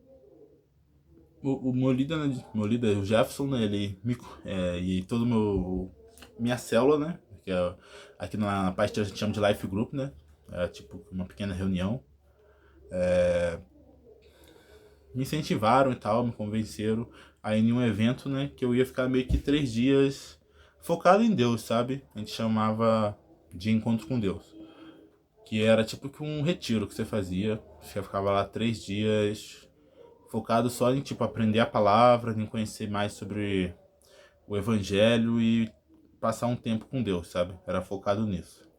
O meu líder, né, o Jefferson, né, e todo minha célula, né, que aqui na parte a gente chama de Life Group, né, é tipo uma pequena reunião, me incentivaram e tal, me convenceram aí em um evento, né, que eu ia ficar meio que 3 dias focado em Deus, sabe? A gente chamava de encontro com Deus, que era tipo que um retiro que você fazia, você ficava lá 3 dias focado só em tipo aprender a palavra, em conhecer mais sobre o evangelho e passar um tempo com Deus, sabe? Era focado nisso.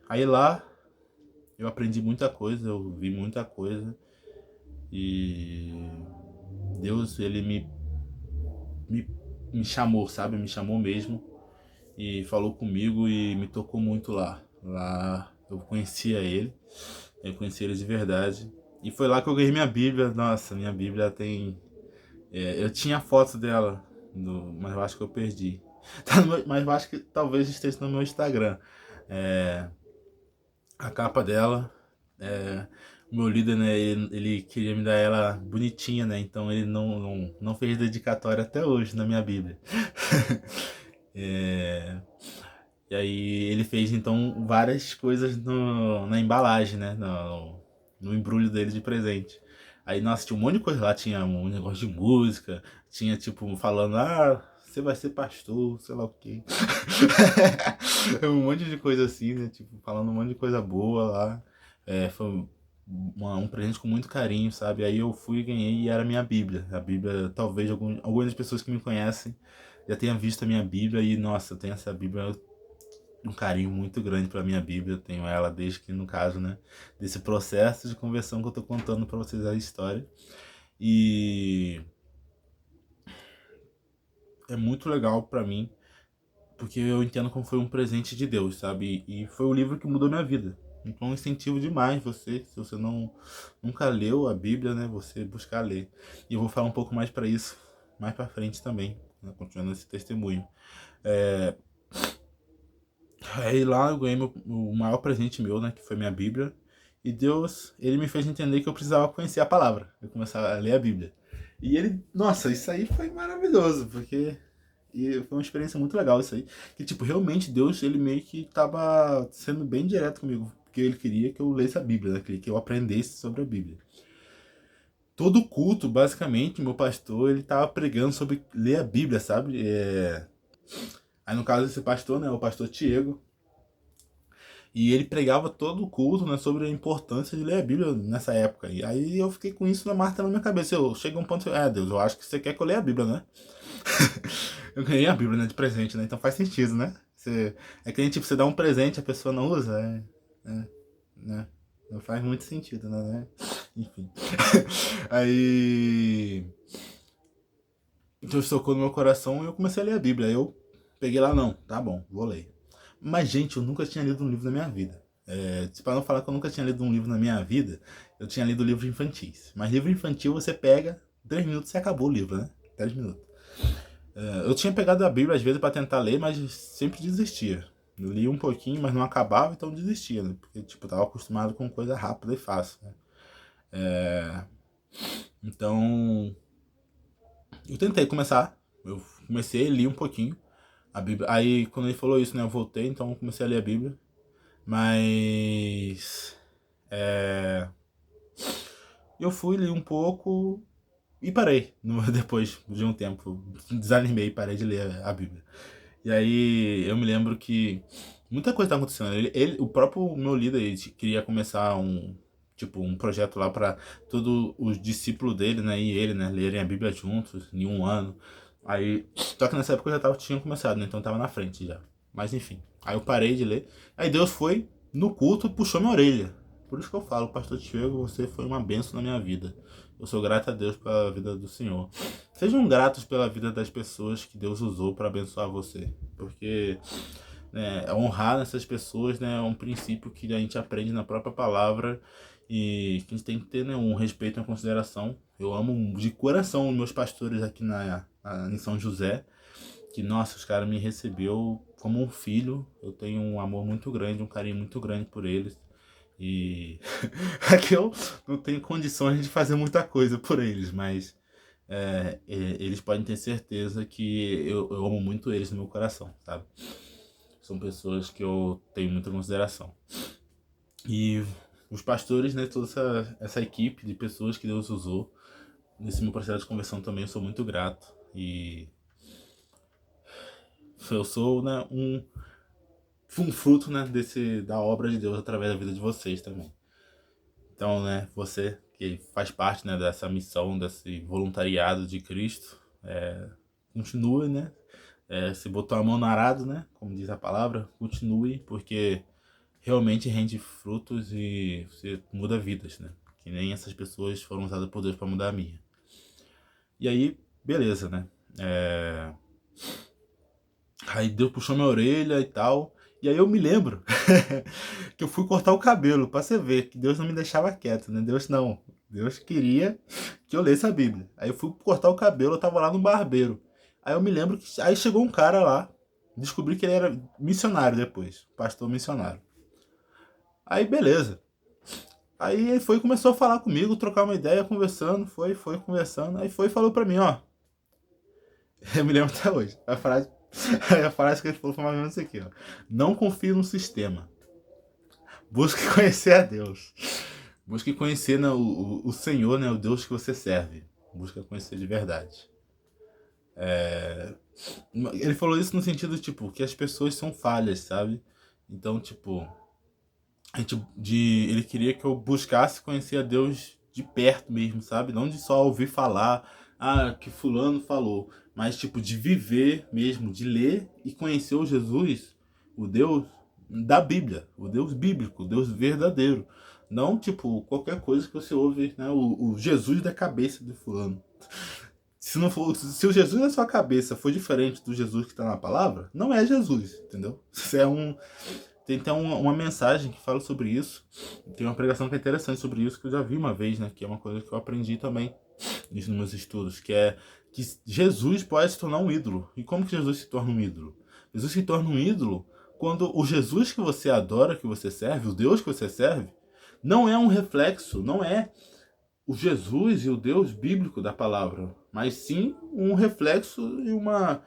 Aí lá eu aprendi muita coisa, eu vi muita coisa e Deus ele me, me chamou, sabe? Me chamou mesmo e falou comigo e me tocou muito lá. Lá eu conhecia ele, eu conheci ele de verdade. E foi lá que eu ganhei minha Bíblia. Nossa, minha Bíblia tem. Eu tinha foto dela, mas eu acho que eu perdi. Mas eu acho que talvez esteja no meu Instagram. É, a capa dela. é, o meu líder, né, ele queria me dar ela bonitinha, né? Então ele não fez dedicatória até hoje na minha Bíblia. É, e aí ele fez então várias coisas na embalagem, né? No embrulho dele de presente. Aí, nossa, tinha um monte de coisa lá, tinha um negócio de música, tinha tipo falando, você vai ser pastor, sei lá o quê. Um monte de coisa assim, né? Tipo, falando um monte de coisa boa lá. Foi um presente com muito carinho, sabe? Aí eu fui e ganhei e era a minha Bíblia. A Bíblia, talvez algumas das pessoas que me conhecem já tenham visto a minha Bíblia e, nossa, eu tenho essa Bíblia um carinho muito grande pra minha Bíblia. Eu tenho ela desde que, no caso, né, desse processo de conversão que eu tô contando pra vocês a história. E é muito legal pra mim, porque eu entendo como foi um presente de Deus, sabe? E foi o livro que mudou minha vida. Então eu incentivo demais você, se você nunca leu a Bíblia, né, você buscar ler. E eu vou falar um pouco mais para isso mais para frente também, né, continuando esse testemunho. É, Aí lá eu ganhei o maior presente meu, né, que foi minha Bíblia. E Deus, ele me fez entender que eu precisava conhecer a palavra. Eu começar a ler a Bíblia. E ele, nossa, isso aí foi maravilhoso, porque foi uma experiência muito legal isso aí. Que, tipo, realmente Deus, ele meio que tava sendo bem direto comigo. Porque ele queria que eu lesse a Bíblia, né? Que eu aprendesse sobre a Bíblia. Todo culto, basicamente, meu pastor, ele tava pregando sobre ler a Bíblia, sabe? Aí, no caso, esse pastor, né? O pastor Tiago. E ele pregava todo o culto, né, sobre a importância de ler a Bíblia nessa época. E aí eu fiquei com isso martelando na minha cabeça. Eu cheguei a um ponto, Deus, eu acho que você quer que eu leia a Bíblia, né? Eu ganhei a Bíblia, né, de presente, né? Então faz sentido, né? É que nem, tipo, você dá um presente, a pessoa não usa, né? Não faz muito sentido, né? Enfim. Aí... Então isso tocou no meu coração e eu comecei a ler a Bíblia. Aí eu peguei lá, não, tá bom, vou ler. Mas, gente, eu nunca tinha lido um livro na minha vida. Para não falar que eu nunca tinha lido um livro na minha vida, eu tinha lido livros infantis. Mas livro infantil você pega, 3 minutos e acabou o livro, né? 3 minutos. Eu tinha pegado a Bíblia às vezes para tentar ler, mas sempre desistia. Eu li um pouquinho, mas não acabava, então desistia, né? Porque, tipo, eu tava acostumado com coisa rápida e fácil, né? Então, eu tentei começar. Eu comecei, li um pouquinho a Bíblia. Aí, quando ele falou isso, né, eu voltei, então eu comecei a ler a Bíblia. Mas eu fui, li um pouco e parei. Depois de um tempo, desanimei e parei de ler a Bíblia. E aí eu me lembro que muita coisa tá acontecendo. O próprio meu líder ele queria começar um projeto lá para todos os discípulos dele, né, e ele, né, lerem a Bíblia juntos em um ano. Aí, só que nessa época eu tinha começado, né, então eu tava na frente já. Mas enfim, aí eu parei de ler. Aí Deus foi no culto e puxou minha orelha. Por isso que eu falo, Pastor Tiago, você foi uma bênção na minha vida. Eu sou grato a Deus pela vida do Senhor. Sejam gratos pela vida das pessoas que Deus usou para abençoar você. Porque honrar essas pessoas, né, é um princípio que a gente aprende na própria palavra e que a gente tem que ter, né, um respeito e uma consideração. Eu amo de coração os meus pastores aqui em São José, que, nossa, os caras me recebeu como um filho. Eu tenho um amor muito grande, um carinho muito grande por eles. E aqui eu não tenho condições de fazer muita coisa por eles, mas eles podem ter certeza que eu amo muito eles no meu coração, sabe? São pessoas que eu tenho muita consideração. E os pastores, né, toda essa equipe de pessoas que Deus usou nesse meu processo de conversão também, eu sou muito grato. E eu sou, né, um fruto, né, da obra de Deus através da vida de vocês também. Então, né, você que faz parte, né, dessa missão, desse voluntariado de Cristo, continue, né? Se botou a mão no arado, né, como diz a palavra, continue, porque realmente rende frutos e você muda vidas, né? Que nem essas pessoas foram usadas por Deus para mudar a minha. E aí, beleza, né? Aí Deus puxou minha orelha e tal. E aí eu me lembro que eu fui cortar o cabelo, pra você ver que Deus não me deixava quieto, né? Deus não. Deus queria que eu lesse a Bíblia. Aí eu fui cortar o cabelo, eu tava lá no barbeiro. Aí eu me lembro que aí chegou um cara lá, descobri que ele era missionário depois, pastor missionário. Aí beleza. Aí ele foi e começou a falar comigo, trocar uma ideia, conversando, foi conversando. Aí foi e falou pra mim, ó. Eu me lembro até hoje. A frase que ele falou foi mais ou menos isso aqui, ó. Não confie no sistema. Busque conhecer a Deus. Busque conhecer, né, o Senhor, né, o Deus que você serve. Busque conhecer de verdade. Ele falou isso no sentido, tipo, que as pessoas são falhas, sabe? Então, tipo, ele queria que eu buscasse conhecer a Deus de perto mesmo, sabe? Não de só ouvir falar, que fulano falou, mas tipo de viver mesmo, de ler e conhecer o Jesus, o Deus da Bíblia, o Deus bíblico, o Deus verdadeiro. Não tipo qualquer coisa que você ouve, né? O Jesus da cabeça de fulano. Se não for, se o Jesus na sua cabeça for diferente do Jesus que está na palavra, não é Jesus, entendeu? Isso é tem até uma mensagem que fala sobre isso. Tem uma pregação que é interessante sobre isso, que eu já vi uma vez, né? Que é uma coisa que eu aprendi também nos meus estudos, que é que Jesus pode se tornar um ídolo. E como que Jesus se torna um ídolo? Jesus se torna um ídolo quando o Jesus que você adora, que você serve, o Deus que você serve, não é um reflexo, não é o Jesus e o Deus bíblico da palavra, mas sim um reflexo e uma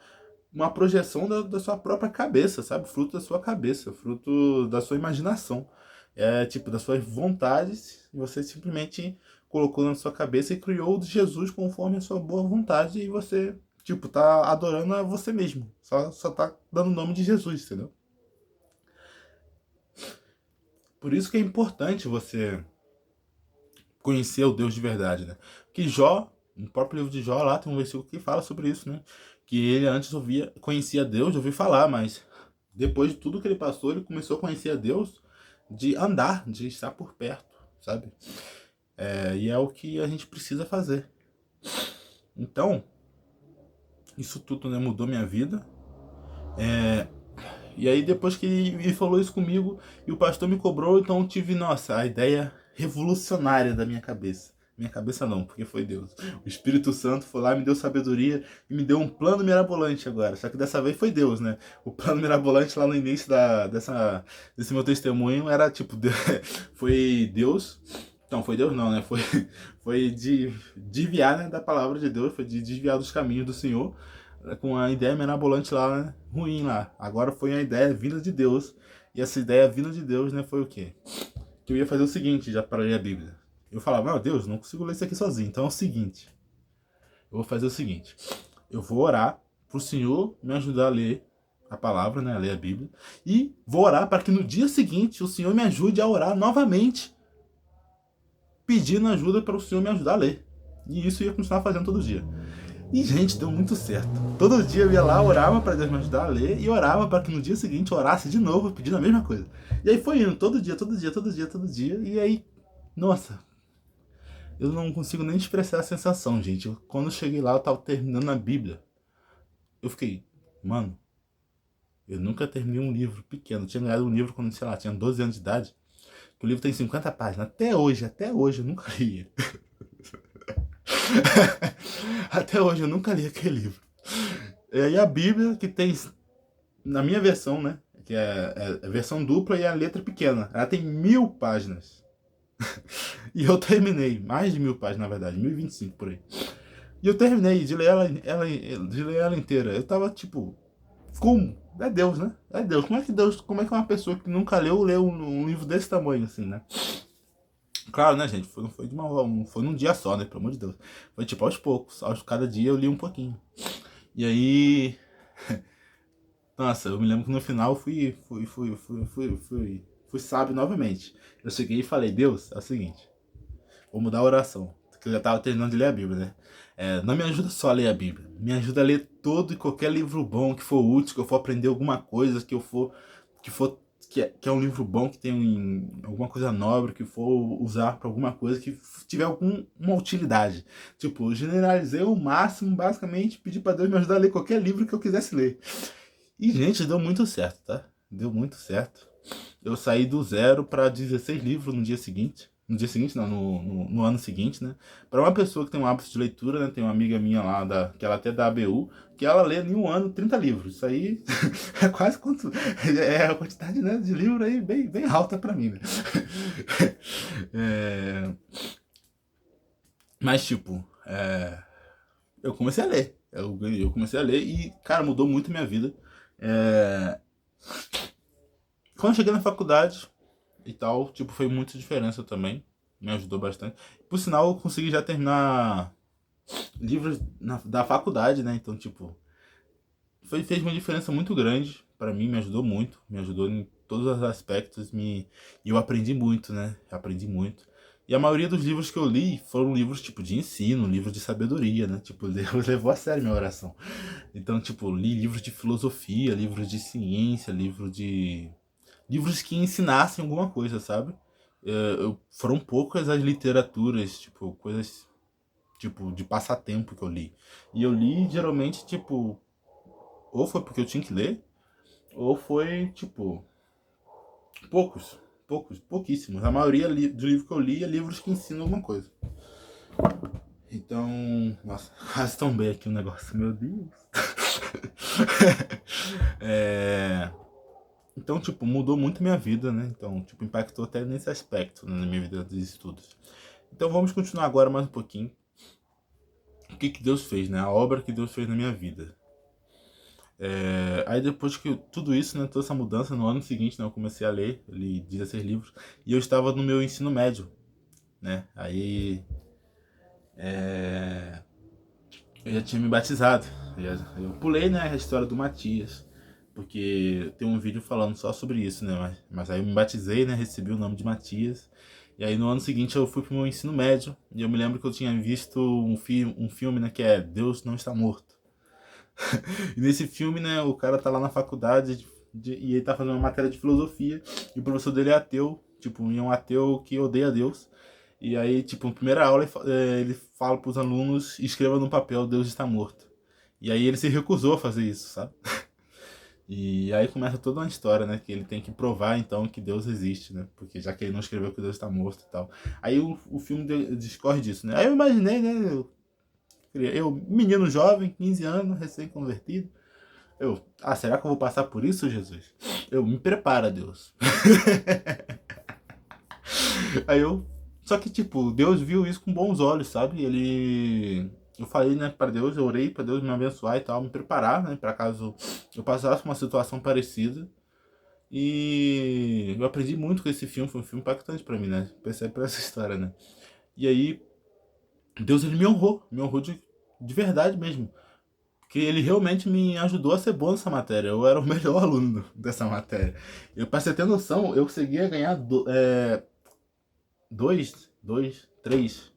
projeção da sua própria cabeça, sabe? Fruto da sua cabeça, fruto da sua imaginação. É tipo, das suas vontades, você simplesmente colocou na sua cabeça e criou Jesus conforme a sua boa vontade e você, tipo, tá adorando a você mesmo. Só tá dando o nome de Jesus, entendeu? Por isso que é importante você conhecer o Deus de verdade, né? Que Jó, no próprio livro de Jó lá tem um versículo que fala sobre isso, né? Que ele antes conhecia Deus, ouvia falar, mas depois de tudo que ele passou, ele começou a conhecer a Deus de andar, de estar por perto, sabe? E é o que a gente precisa fazer. Então, isso tudo, né, mudou minha vida. E aí depois que ele falou isso comigo e o pastor me cobrou, então eu tive, nossa, a ideia revolucionária da minha cabeça. Minha cabeça não, porque foi Deus. O Espírito Santo foi lá, me deu sabedoria e me deu um plano mirabolante agora. Só que dessa vez foi Deus, né? O plano mirabolante lá no início desse meu testemunho era tipo, foi Deus. Não, foi Deus não, né? Foi de desviar, né, da palavra de Deus, foi de desviar dos caminhos do Senhor com a ideia mirabolante lá, né, ruim lá. Agora foi a ideia vinda de Deus. E essa ideia vinda de Deus, né, foi o quê? Que eu ia fazer o seguinte, já para ler a Bíblia. Eu falava, meu Deus, não consigo ler isso aqui sozinho. Então é o seguinte. Eu vou fazer o seguinte. Eu vou orar pro Senhor me ajudar a ler a palavra, né, a ler a Bíblia. E vou orar para que no dia seguinte o Senhor me ajude a orar novamente, pedindo ajuda para o Senhor me ajudar a ler. E isso eu ia continuar fazendo todo dia. E, gente, deu muito certo. Todo dia eu ia lá, orava para Deus me ajudar a ler e orava para que no dia seguinte eu orasse de novo pedindo a mesma coisa. E aí foi indo, todo dia, todo dia, todo dia, todo dia. E aí, nossa, eu não consigo nem expressar a sensação, gente. Quando eu cheguei lá, eu tava terminando a Bíblia. Eu fiquei, mano, eu nunca terminei um livro pequeno. Eu tinha ganhado um livro quando, sei lá, tinha 12 anos de idade. O livro tem 50 páginas. Até hoje, eu nunca li ele. Até hoje eu nunca li aquele livro. E aí a Bíblia, que tem, na minha versão, né? Que é a versão dupla e a letra pequena. Ela tem 1000 páginas. E eu terminei, mais de 1000 páginas, na verdade, 1025 por aí. E eu terminei de ler de ler ela inteira. Eu tava tipo, como? É Deus, né? É Deus. Como é que uma pessoa que nunca leu um livro desse tamanho, assim, né? Claro, né, gente? Não foi foi num dia só, né? Pelo amor de Deus. Foi tipo aos poucos. Cada dia eu li um pouquinho. E aí. Nossa, eu me lembro que no final eu fui sábio novamente. Eu cheguei e falei, Deus, é o seguinte, vou mudar a oração. Porque eu já tava terminando de ler a Bíblia, né? Não me ajuda só a ler a Bíblia. Me ajuda a ler todo e qualquer livro bom que for útil, que eu for aprender alguma coisa, que é um livro bom, que tem alguma coisa nobre, que for usar para alguma coisa, que tiver alguma utilidade. Tipo, eu generalizei o máximo, basicamente, pedi para Deus me ajudar a ler qualquer livro que eu quisesse ler. E, gente, deu muito certo, tá? Deu muito certo. Eu saí do 0 para 16 livros no dia seguinte. No dia seguinte, não, no ano seguinte, né? Para uma pessoa que tem um hábito de leitura, né? Tem uma amiga minha lá, que ela até da ABU, que ela lê em um ano 30 livros. Isso aí é quase quanto. É a quantidade, né, de livro aí bem alta para mim, né? É... Mas, tipo, eu comecei a ler. Eu comecei a ler e, cara, mudou muito minha vida. É... Quando eu cheguei na faculdade e tal, tipo, foi muita diferença também. Me ajudou bastante. Por sinal, eu consegui já terminar livros da faculdade, né? Então, tipo, fez uma diferença muito grande para mim, me ajudou muito. Me ajudou em todos os aspectos. E eu aprendi muito, né? Aprendi muito. E a maioria dos livros que eu li foram livros, tipo, de ensino, livros de sabedoria, né? Tipo, Deus levou a sério minha oração. Então, tipo, li livros de filosofia, livros de ciência, livros que ensinassem alguma coisa, sabe? Foram poucas as literaturas, tipo, coisas tipo, de passatempo que eu li. E eu li, geralmente, tipo, ou foi porque eu tinha que ler, ou foi, tipo, pouquíssimos. A maioria do livro que eu li é livros que ensinam alguma coisa. Então, nossa, quase tombei aqui o negócio, meu Deus. É, então, tipo, mudou muito minha vida, né? Então, tipo, impactou até nesse aspecto, né, na minha vida dos estudos. Então, vamos continuar agora mais um pouquinho. O que que Deus fez, né? A obra que Deus fez na minha vida. Aí depois que tudo isso, né, toda essa mudança, no ano seguinte, né, eu comecei a ler, eu li 16 livros, e eu estava no meu ensino médio, né? Aí eu já tinha me batizado. Eu pulei, né, a história do Matias, porque tem um vídeo falando só sobre isso, né? Mas aí eu me batizei, né, recebi o nome de Matias. E aí no ano seguinte eu fui pro meu ensino médio, e eu me lembro que eu tinha visto um filme, né, que é Deus Não Está Morto. E nesse filme, né, o cara tá lá na faculdade e ele tá fazendo uma matéria de filosofia, e o professor dele é ateu, tipo, e é um ateu que odeia Deus. E aí, tipo, na primeira aula ele fala pros alunos, escreva no papel, Deus está morto. E aí ele se recusou a fazer isso, sabe? E aí começa toda uma história, né? Que ele tem que provar, então, que Deus existe, né? Porque já que ele não escreveu que Deus está morto e tal. Aí o filme discorre disso, né? Aí eu imaginei, né? Eu menino jovem, 15 anos, recém-convertido. Será que eu vou passar por isso, Jesus? Me prepara, Deus. Aí eu. Só que, tipo, Deus viu isso com bons olhos, sabe? Eu falei, né, pra Deus, eu orei pra Deus me abençoar e tal, me preparar, né, pra caso eu passasse uma situação parecida. E eu aprendi muito com esse filme, foi um filme impactante pra mim, né? Percebe por essa história, né? E aí, Deus, ele me honrou de verdade mesmo. Que ele realmente me ajudou a ser bom nessa matéria. Eu era o melhor aluno dessa matéria. Eu, pra você ter noção, eu conseguia ganhar três.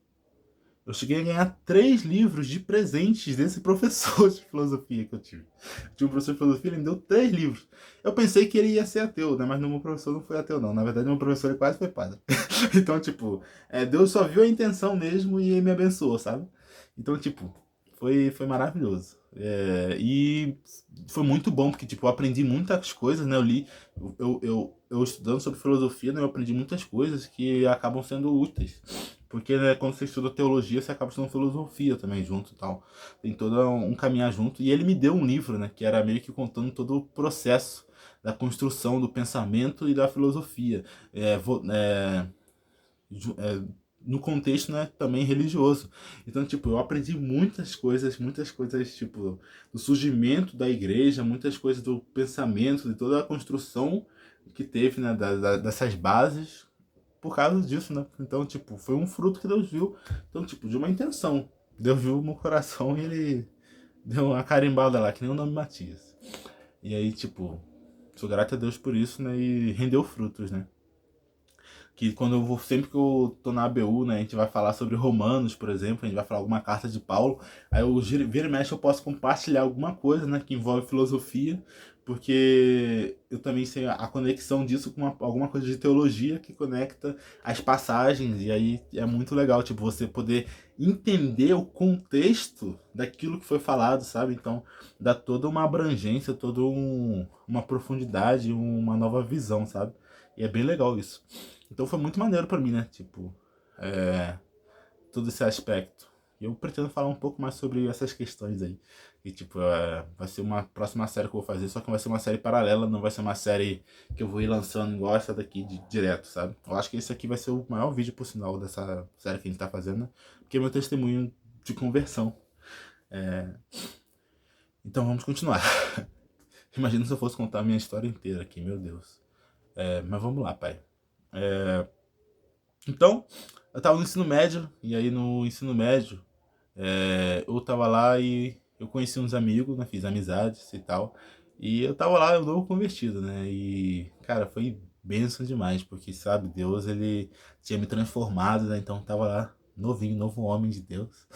Eu cheguei a ganhar 3 livros de presentes desse professor de filosofia que eu tive. Tinha um professor de filosofia, ele me deu 3 livros. Eu pensei que ele ia ser ateu, né? Mas meu professor não foi ateu, não. Na verdade, meu professor ele quase foi padre. Então, tipo, Deus só viu a intenção mesmo e me abençoou, sabe? Então, tipo, foi maravilhoso. E foi muito bom, porque, tipo, eu aprendi muitas coisas, né? Eu estudando sobre filosofia, né? Eu aprendi muitas coisas que acabam sendo úteis. Porque, né, quando você estuda teologia, você acaba estudando filosofia também junto e tal. Tem todo um caminhar junto. E ele me deu um livro, né? Que era meio que contando todo o processo da construção do pensamento e da filosofia. É, vo- é, é, no contexto, né, também religioso. Então, tipo, eu aprendi muitas coisas, tipo, do surgimento da igreja, muitas coisas do pensamento, de toda a construção que teve, né, dessas bases por causa disso, né? Então, tipo, foi um fruto que Deus viu. Então, tipo, de uma intenção. Deus viu no coração e ele deu uma carimbada lá, que nem o nome Matias. E aí, tipo, sou grato a Deus por isso, né? E rendeu frutos, né? Que quando eu vou, sempre que eu tô na ABU, né, a gente vai falar sobre Romanos, por exemplo, a gente vai falar alguma carta de Paulo, aí eu vira e mexe eu posso compartilhar alguma coisa, né, que envolve filosofia, porque eu também sei a conexão disso com alguma coisa de teologia que conecta as passagens, e aí é muito legal, tipo, você poder entender o contexto daquilo que foi falado, sabe? Então, dá toda uma abrangência, uma profundidade, uma nova visão, sabe? E é bem legal isso. Então foi muito maneiro pra mim, né? Tipo, é, todo esse aspecto. E eu pretendo falar um pouco mais sobre essas questões aí. E, tipo, vai ser uma próxima série que eu vou fazer, só que vai ser uma série paralela, não vai ser uma série que eu vou ir lançando igual essa daqui direto, sabe? Eu acho que esse aqui vai ser o maior vídeo, por sinal, dessa série que a gente tá fazendo, né? Porque é meu testemunho de conversão. É, então vamos continuar. Imagina se eu fosse contar a minha história inteira aqui, meu Deus. Mas vamos lá, pai. Então, eu tava no ensino médio, e aí no ensino médio, eu tava lá e eu conheci uns amigos, né? Fiz amizades e tal. E eu tava lá, eu novo convertido, né? E, cara, foi bênção demais, porque, sabe, Deus, ele tinha me transformado, né? Então eu tava lá, novinho, novo homem de Deus.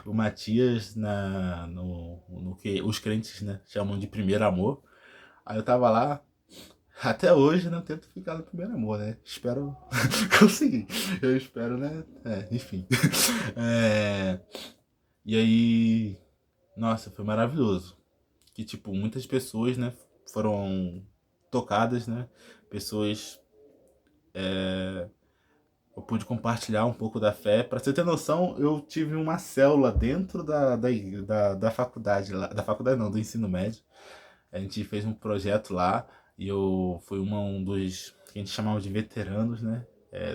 O Matias, no que os crentes, né, chamam de primeiro amor. Aí eu tava lá, Até hoje não tento ficar no primeiro amor, né? Espero conseguir. Eu espero, né? Enfim. É, e aí, nossa, foi maravilhoso. Que, tipo, muitas pessoas, né, foram tocadas, né? Pessoas. Eu pude compartilhar um pouco da fé. Pra você ter noção, eu tive uma célula dentro da faculdade, lá, da faculdade não, do ensino médio. A gente fez um projeto lá e eu fui um dos que a gente chamava de veteranos, né?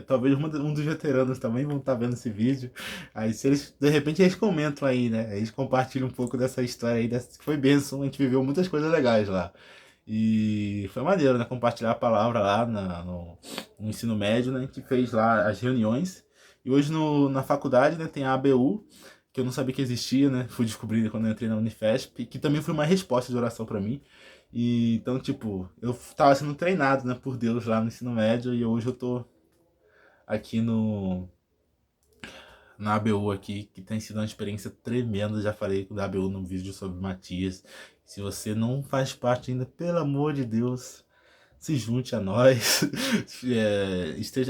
Talvez um dos veteranos também vão estar vendo esse vídeo. Aí se eles, de repente eles comentam aí, né? Eles compartilham um pouco dessa história aí, que foi bênção, a gente viveu muitas coisas legais lá. E foi maneiro, né? Compartilhar a palavra lá no ensino médio, né? A gente fez lá as reuniões. E hoje na faculdade, né, tem a ABU, que eu não sabia que existia, né? Fui descobrir quando eu entrei na Unifesp, que também foi uma resposta de oração para mim. E então, tipo, eu tava sendo treinado, né, por Deus lá no ensino médio e hoje eu tô aqui na ABU aqui, que tem sido uma experiência tremenda. Já falei da ABU no vídeo sobre Matias. Se você não faz parte ainda, pelo amor de Deus, se junte a nós.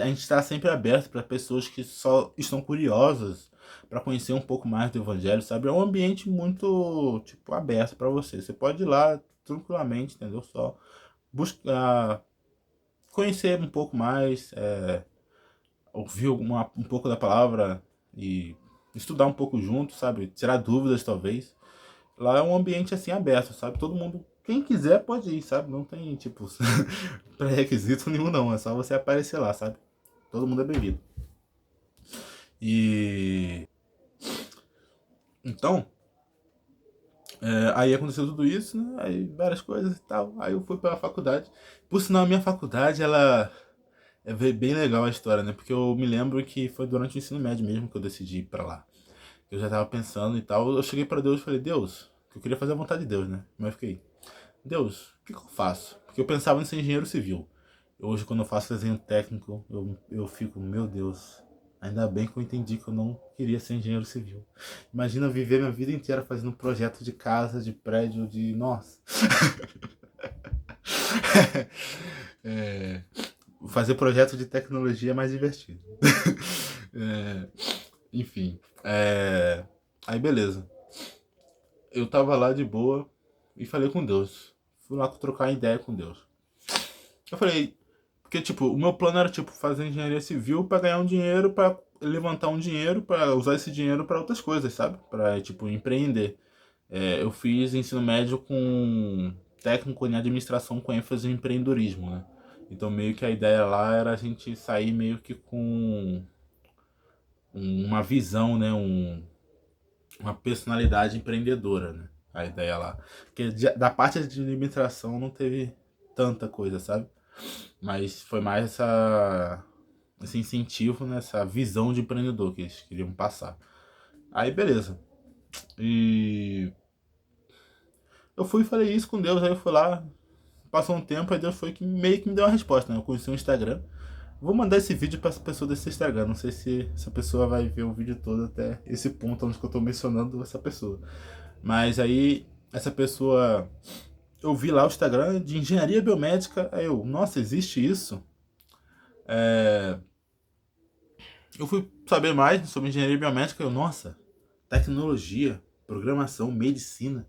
A gente está sempre aberto para pessoas que só estão curiosas para conhecer um pouco mais do Evangelho, sabe? É um ambiente muito, tipo, aberto para você. Você pode ir lá tranquilamente, entendeu? Só buscar conhecer um pouco mais, ouvir um pouco da palavra e estudar um pouco junto, sabe? Tirar dúvidas, talvez. Lá é um ambiente assim aberto, sabe? Todo mundo, quem quiser pode ir, sabe? Não tem, tipo, pré-requisito nenhum, não. É só você aparecer lá, sabe? Todo mundo é bem-vindo. E. Então, aí aconteceu tudo isso, né? Aí várias coisas e tal. Aí eu fui pela faculdade. Por sinal, a minha faculdade, ela. É bem legal a história, né? Porque eu me lembro que foi durante o ensino médio mesmo que eu decidi ir pra lá. Eu já tava pensando e tal. Eu cheguei pra Deus e falei, Deus, que eu queria fazer a vontade de Deus, né? Mas eu fiquei, Deus, o que eu faço? Porque eu pensava em ser engenheiro civil. Hoje, quando eu faço desenho técnico, eu fico, meu Deus, ainda bem que eu entendi que eu não queria ser engenheiro civil. Imagina viver minha vida inteira fazendo um projeto de casa, de prédio, de. Nossa! É, fazer projeto de tecnologia é mais divertido. É, enfim. Aí beleza. Eu tava lá de boa e falei com Deus. Fui lá trocar ideia com Deus. Eu falei, porque tipo, o meu plano era tipo fazer engenharia civil pra ganhar um dinheiro, pra levantar um dinheiro, pra usar esse dinheiro pra outras coisas, sabe? Pra tipo empreender. Eu fiz ensino médio com técnico em administração com ênfase em empreendedorismo, né? Então meio que a ideia lá era a gente sair meio que com uma visão, né? Uma personalidade empreendedora, né? A ideia lá. Porque da parte de administração não teve tanta coisa, sabe? Mas foi mais esse incentivo, né? Essa visão de empreendedor que eles queriam passar. Aí beleza. E eu fui e falei isso com Deus, aí eu fui lá, passou um tempo, aí Deus foi que meio que me deu uma resposta, né? Eu conheci um Instagram. Vou mandar esse vídeo para essa pessoa desse Instagram. Não sei se essa pessoa vai ver o vídeo todo até esse ponto onde eu tô mencionando essa pessoa. Mas aí, essa pessoa. Eu vi lá o Instagram de engenharia biomédica. Aí eu, nossa, existe isso? É, eu fui saber mais sobre engenharia biomédica. Eu, nossa, tecnologia, programação, medicina.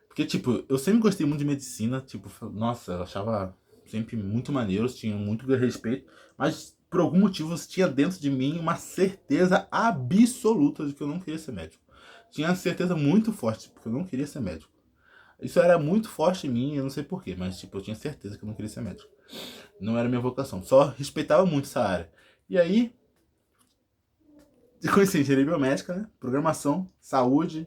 Porque, tipo, eu sempre gostei muito de medicina. Tipo, nossa, eu achava sempre muito maneiro, tinha muito respeito. Mas, por algum motivo, tinha dentro de mim uma certeza absoluta de que eu não queria ser médico. Tinha uma certeza muito forte, porque eu não queria ser médico. Isso era muito forte em mim, eu não sei porquê, mas, tipo, eu tinha certeza que eu não queria ser médico. Não era minha vocação, só respeitava muito essa área. E aí, eu conheci engenharia biomédica, né? Programação, saúde,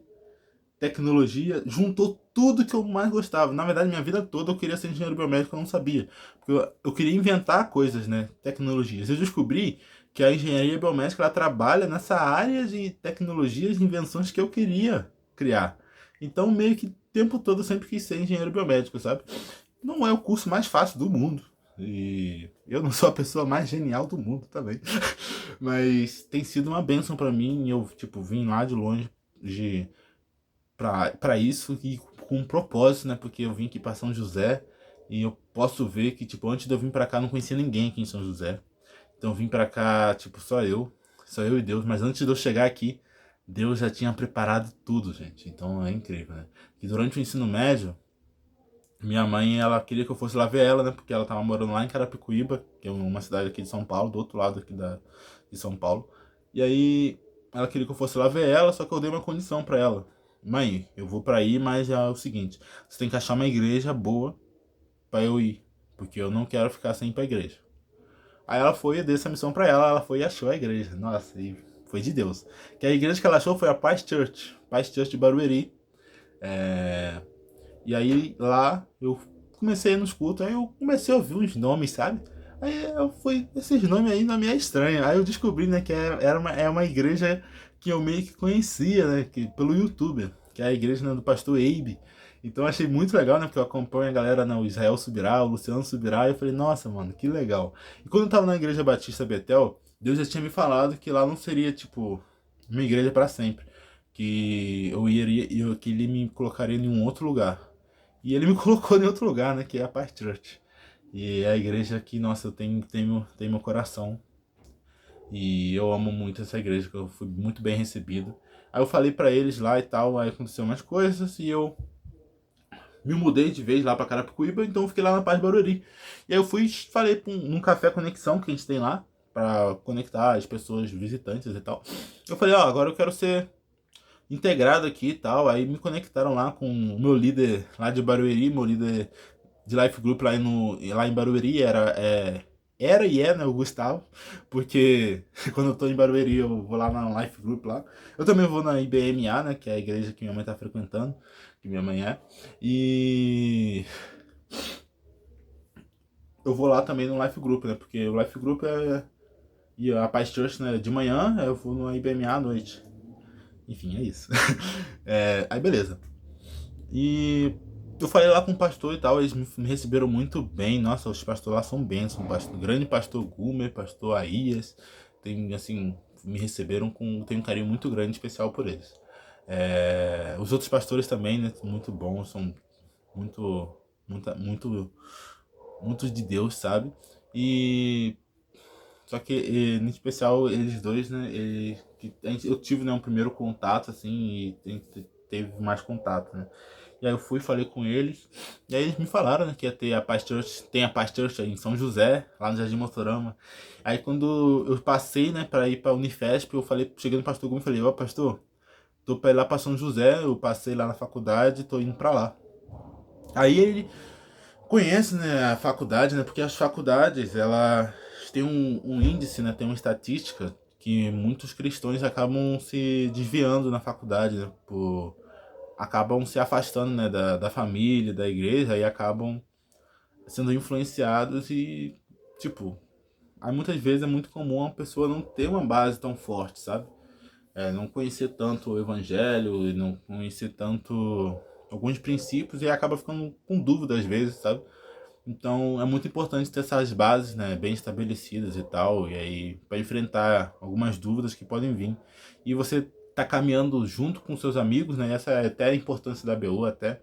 tecnologia, juntou tudo que eu mais gostava. Na verdade, minha vida toda eu queria ser engenheiro biomédico, eu não sabia. Porque eu queria inventar coisas, né? Tecnologias. Eu descobri que a engenharia biomédica ela trabalha nessa área de tecnologias e invenções que eu queria criar. Então, meio que o tempo todo eu sempre quis ser engenheiro biomédico, sabe? Não é o curso mais fácil do mundo. E eu não sou a pessoa mais genial do mundo também. Mas tem sido uma bênção para mim. Eu, tipo, vim lá de longe para isso e com um propósito, né? Porque eu vim aqui para São José E eu posso ver que, tipo, antes de eu vir pra cá, eu não conhecia ninguém aqui em São José. Então eu vim pra cá, tipo, só eu e Deus. Mas antes de eu chegar aqui, Deus já tinha preparado tudo, gente. Então é incrível, né? E durante o ensino médio, minha mãe, ela queria que eu fosse lá ver ela, né? Porque ela tava morando lá em Carapicuíba, que é uma cidade aqui de São Paulo, do outro lado aqui de São Paulo. E aí, ela queria que eu fosse lá ver ela, só que eu dei uma condição pra ela. Mãe, eu vou pra ir, mas é o seguinte, você tem que achar uma igreja boa pra eu ir, porque eu não quero ficar sem ir pra igreja. Aí ela foi, eu dei essa missão pra ela, ela foi e achou a igreja. Nossa, e foi de Deus. Que a igreja que ela achou foi a Paz Church de Barueri. É... E aí lá eu comecei nos cultos, aí eu comecei a ouvir uns nomes, sabe? Aí eu fui, esses nomes aí não me é estranho. Aí eu descobri, né, que é uma igreja que eu meio que conhecia, né, pelo YouTube, que é a igreja, né, do pastor Abe. Então eu achei muito legal, né, porque eu acompanho a galera, né, o Israel Subirá, o Luciano Subirá, e eu falei, nossa, mano, que legal. E quando eu tava na igreja Batista Betel, Deus já tinha me falado que lá não seria, tipo, uma igreja para sempre. Que ele me colocaria em um outro lugar. E ele me colocou em outro lugar, né? Que é a Paz Church. E é a igreja que, nossa, tenho meu coração. E eu amo muito essa igreja, que eu fui muito bem recebido. Aí eu falei pra eles lá e tal, aí aconteceu umas coisas e eu me mudei de vez lá pra Carapicuíba, então eu fiquei lá na Paz Barueri. E aí eu fui, falei num café conexão que a gente tem lá, pra conectar as pessoas visitantes e tal. Eu falei, ó, agora eu quero ser integrado aqui e tal. Aí me conectaram lá com o meu líder lá de Barueri, meu líder de Life Group lá em Barueri era e é, né, o Gustavo, porque quando eu tô em Barueri eu vou lá na Life Group lá. Eu também vou na IBMA, né, que é a igreja que minha mãe tá frequentando, que minha mãe é. E eu vou lá também no Life Group, né, porque o Life Group é e a Paz Church, né, de manhã, eu vou no IBMA à noite. Enfim, é isso. Aí beleza. E eu falei lá com o pastor e tal, eles me receberam muito bem. Nossa, os pastores lá são bênçãos. Grande pastor Gumer, pastor Aías, tem, assim, me receberam com. Tenho um carinho muito grande, especial por eles. Os outros pastores também, né, são muito bons, são muito, muito de Deus, sabe? E só que, em especial, eles dois, né? Eu tive, né, um primeiro contato, assim, e teve mais contato, né? E aí eu fui, falei com eles, e aí eles me falaram, né, que ia ter a Paz Church, tem a Paz Church aí em São José, lá no Jardim Motorama. Aí quando eu passei, né, pra ir pra Unifesp, eu falei, cheguei no pastor Gomes e falei, ó, pastor, tô pra ir lá pra São José, eu passei lá na faculdade, tô indo pra lá. Aí ele conhece, né, a faculdade, né, porque as faculdades, ela tem um índice, né, tem uma estatística que muitos cristãos acabam se desviando na faculdade, né, acabam se afastando, né, da família, da igreja e acabam sendo influenciados e, tipo, aí muitas vezes é muito comum a pessoa não ter uma base tão forte, sabe? Não conhecer tanto o evangelho e não conhecer tanto alguns princípios e acaba ficando com dúvida às vezes, sabe? Então é muito importante ter essas bases, né, bem estabelecidas e tal, e aí para enfrentar algumas dúvidas que podem vir. E você tá caminhando junto com seus amigos, né? Essa é até a importância da BU, até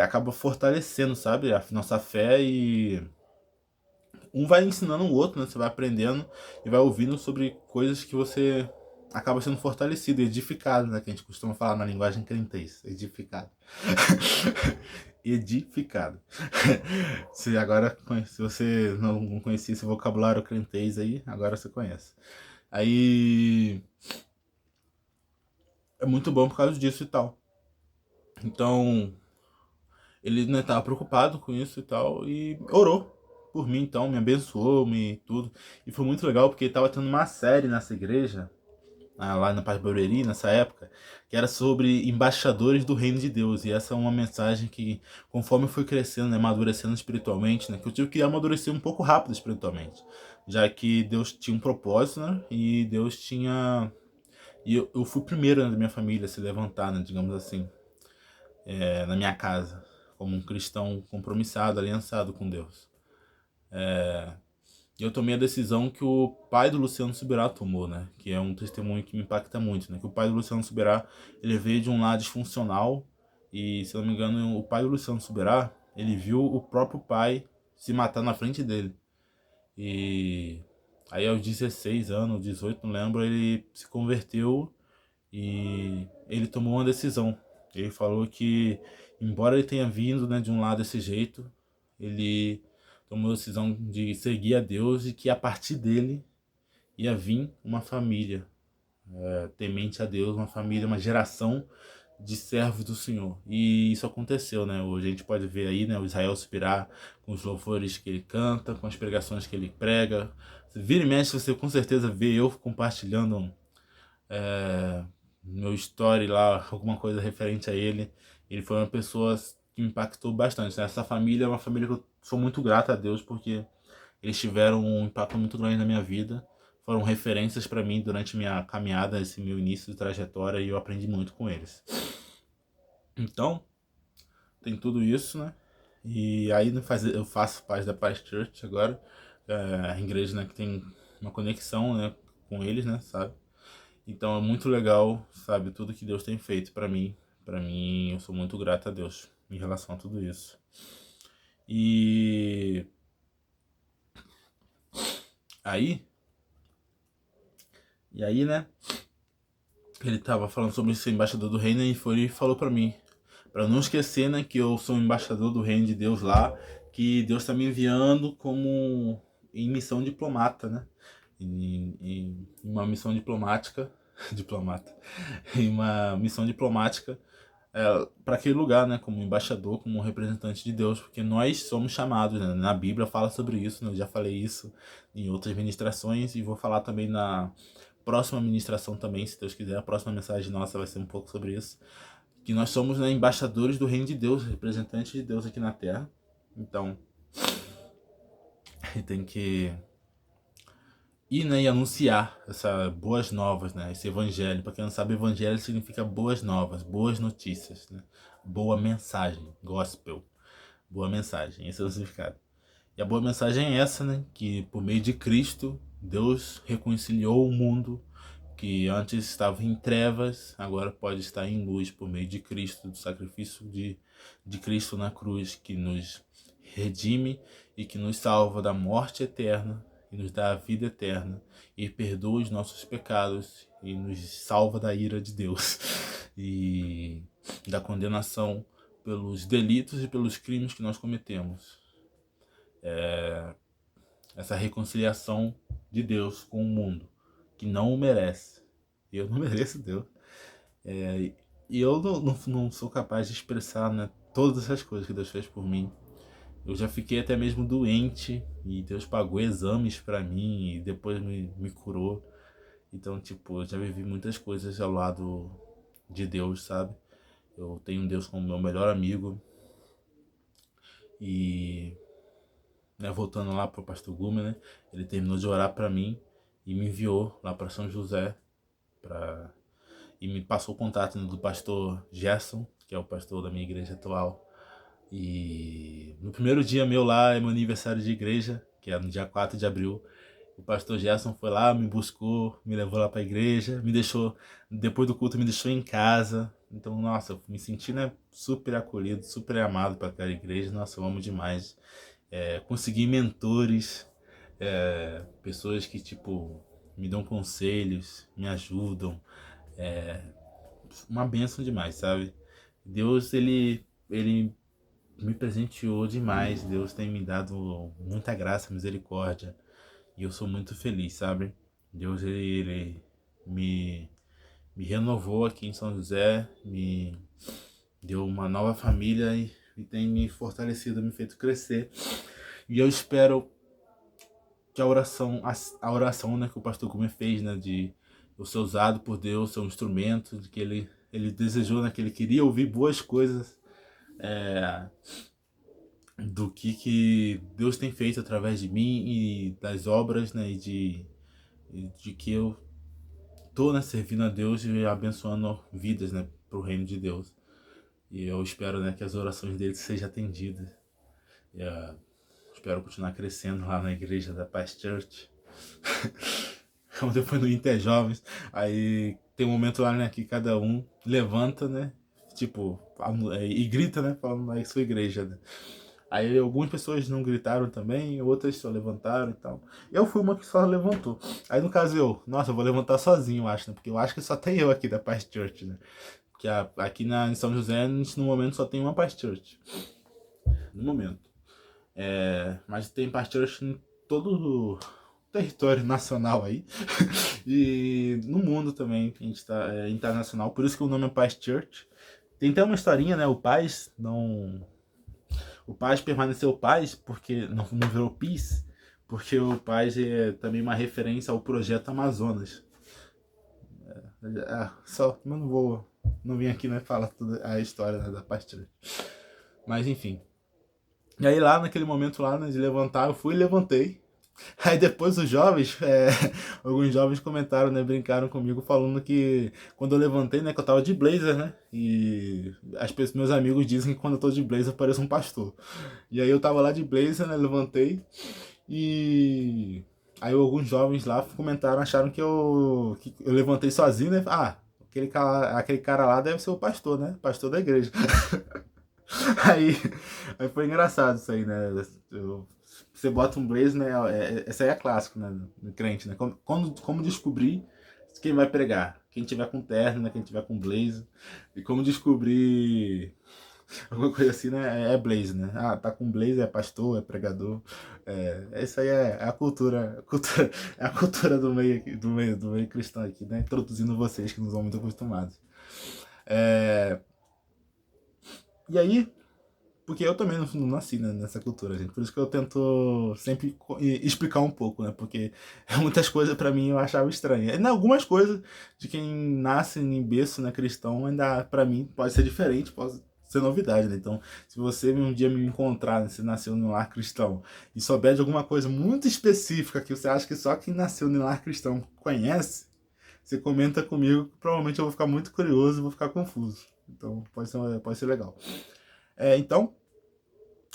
acaba fortalecendo, sabe, a nossa fé e um vai ensinando o outro, né? Você vai aprendendo e vai ouvindo sobre coisas que você acaba sendo fortalecido, edificado, né? Que a gente costuma falar na linguagem crentez, edificado. Edificado. Se você não conhecia esse vocabulário crentez aí, agora você conhece. Aí é muito bom por causa disso e tal. Então, ele, né, tava preocupado com isso e tal, e orou por mim, então, me abençoou, me tudo. E foi muito legal, porque tava tendo uma série nessa igreja, lá na Paz Barueri, nessa época, que era sobre embaixadores do reino de Deus. E essa é uma mensagem que, conforme eu fui crescendo, né, amadurecendo espiritualmente, né, que eu tive que amadurecer um pouco rápido espiritualmente, já que Deus tinha um propósito, né, e Deus tinha... E eu fui o primeiro, né, da minha família a se levantar, né, digamos assim, na minha casa, como um cristão compromissado, aliançado com Deus. E eu tomei a decisão que o pai do Luciano Subirá tomou, né? Que é um testemunho que me impacta muito, né? Que o pai do Luciano Subirá, ele veio de um lar disfuncional e, se eu não me engano, o pai do Luciano Subirá, ele viu o próprio pai se matar na frente dele. E aí aos 16 anos, 18, não lembro, ele se converteu e ele tomou uma decisão. Ele falou que, embora ele tenha vindo, né, de um lado desse jeito, ele tomou a decisão de seguir a Deus e que a partir dele ia vir uma família temente a Deus, uma família, uma geração de servos do Senhor. E isso aconteceu, né? Hoje a gente pode ver aí, né, o Israel Suspirar com os louvores que ele canta, com as pregações que ele prega. Vira e mexe, você com certeza vê eu compartilhando meu story lá, alguma coisa referente a ele. Ele foi uma pessoa que me impactou bastante, né? Essa família é uma família que eu sou muito grato a Deus, porque eles tiveram um impacto muito grande na minha vida. Foram referências para mim durante minha caminhada, esse meu início de trajetória, e eu aprendi muito com eles. Então, tem tudo isso, né? E aí eu faço parte da Paz Church agora, a igreja, né, que tem uma conexão, né, com eles, né, sabe? Então é muito legal, sabe, tudo que Deus tem feito para mim. Para mim, eu sou muito grato a Deus em relação a tudo isso. E aí, né, ele tava falando sobre ser embaixador do reino e foi e falou para mim, para não esquecer, né, que eu sou um embaixador do reino de Deus lá, que Deus está me enviando como em missão diplomata, né? Em uma missão diplomática, diplomata, em uma missão diplomática para aquele lugar, né, como embaixador, como representante de Deus, porque nós somos chamados, né? Na Bíblia fala sobre isso, né? Eu já falei isso em outras ministrações e vou falar também na próxima ministração também, se Deus quiser. A próxima mensagem nossa vai ser um pouco sobre isso, que nós somos, né, embaixadores do reino de Deus, representantes de Deus aqui na Terra. Então, tem que ir, né, e anunciar essas boas novas, né, esse evangelho. Para quem não sabe, evangelho significa boas novas, boas notícias, né, boa mensagem, gospel, boa mensagem, esse é o significado. E a boa mensagem é essa, né, que por meio de Cristo, Deus reconciliou o mundo que antes estava em trevas, agora pode estar em luz por meio de Cristo, do sacrifício de Cristo na cruz, que nos redime e que nos salva da morte eterna e nos dá a vida eterna e perdoa os nossos pecados e nos salva da ira de Deus e da condenação pelos delitos e pelos crimes que nós cometemos. Essa reconciliação de Deus com o mundo, que não o merece. Eu não mereço Deus. E eu não sou capaz de expressar, né, todas essas coisas que Deus fez por mim. Eu já fiquei até mesmo doente e Deus pagou exames pra mim e depois me curou. Então, tipo, eu já vivi muitas coisas ao lado de Deus, sabe? Eu tenho Deus como meu melhor amigo. E, né, voltando lá pro pastor Gumer, né, ele terminou de orar pra mim e me enviou lá pra São José pra... e me passou o contato, né, do pastor Gerson, que é o pastor da minha igreja atual. E no primeiro dia meu lá, é meu aniversário de igreja, que é no dia 4 de abril. O pastor Gerson foi lá, me buscou, me levou lá pra igreja, me deixou, depois do culto, me deixou em casa. Então, nossa, eu me senti, né, super acolhido, super amado para aquela igreja. Nossa, eu amo demais. Consegui mentores, pessoas que, tipo, me dão conselhos, me ajudam. Uma bênção demais, sabe? Deus, ele me presenteou demais. Deus tem me dado muita graça, misericórdia. E eu sou muito feliz, sabe? Deus, ele me renovou aqui em São José, me deu uma nova família e tem me fortalecido, me feito crescer. E eu espero que a oração, né, que o pastor Gomes fez, né, de eu ser usado por Deus, ser um instrumento, de que ele desejou, né, que ele queria ouvir boas coisas do que Deus tem feito através de mim e das obras, né, e de que eu tô, né, servindo a Deus e abençoando vidas, né, pro reino de Deus. E eu espero, né, que as orações dele sejam atendidas. E, espero continuar crescendo lá na igreja da Paz Church. Como depois no Inter Jovens, aí tem um momento lá, né, que cada um levanta, né, tipo, e grita, né, falando na sua igreja, né. Aí algumas pessoas não gritaram também, outras só levantaram e tal. Eu fui uma que só levantou. Aí no caso eu vou levantar sozinho, eu acho, né? Porque eu acho que só tem eu aqui da Paz Church, né? Que aqui em São José, a gente no momento só tem uma Paz Church. No momento. Mas tem Paz Church em todo o território nacional aí. E no mundo também, a gente tá internacional. Por isso que o nome é Paz Church. Tem até uma historinha, né? O Paz não. O Paz permaneceu Paz porque não virou Peace, porque o Paz é também uma referência ao projeto Amazonas. Só, mas não vim aqui, né, falar toda a história, né, da pastilha. Mas enfim. E aí lá, naquele momento lá, né, de levantar, eu fui e levantei. Aí depois os jovens, alguns jovens comentaram, né, brincaram comigo falando que quando eu levantei, né, que eu tava de blazer, né, e meus amigos dizem que quando eu tô de blazer eu pareço um pastor. E aí eu tava lá de blazer, né, levantei e aí alguns jovens lá comentaram, acharam que eu levantei sozinho, né, aquele cara lá deve ser o pastor, né, pastor da igreja. Aí, aí foi engraçado isso aí, né? Você bota um blazer, né? Essa aí é clássico, né? No crente, né? Como descobrir quem vai pregar? Quem tiver com terno, né? Quem tiver com blazer. E como descobrir alguma coisa assim, né? É blazer, né? Ah, tá com blazer, é pastor, é pregador. Isso aí é é a cultura do meio, do meio cristão aqui, né? Introduzindo vocês que não são muito acostumados. É, e aí, porque eu também não nasci, né, nessa cultura, gente. Por isso que eu tento sempre explicar um pouco, né? Porque muitas coisas pra mim eu achava estranha. E algumas coisas de quem nasce em berço, né, cristão, ainda pra mim pode ser diferente, pode ser novidade, né? Então, se você um dia me encontrar, né, se nasceu num lar cristão e souber de alguma coisa muito específica que você acha que só quem nasceu num lar cristão conhece, você comenta comigo, que provavelmente eu vou ficar muito curioso e vou ficar confuso. Então, pode ser legal. Então,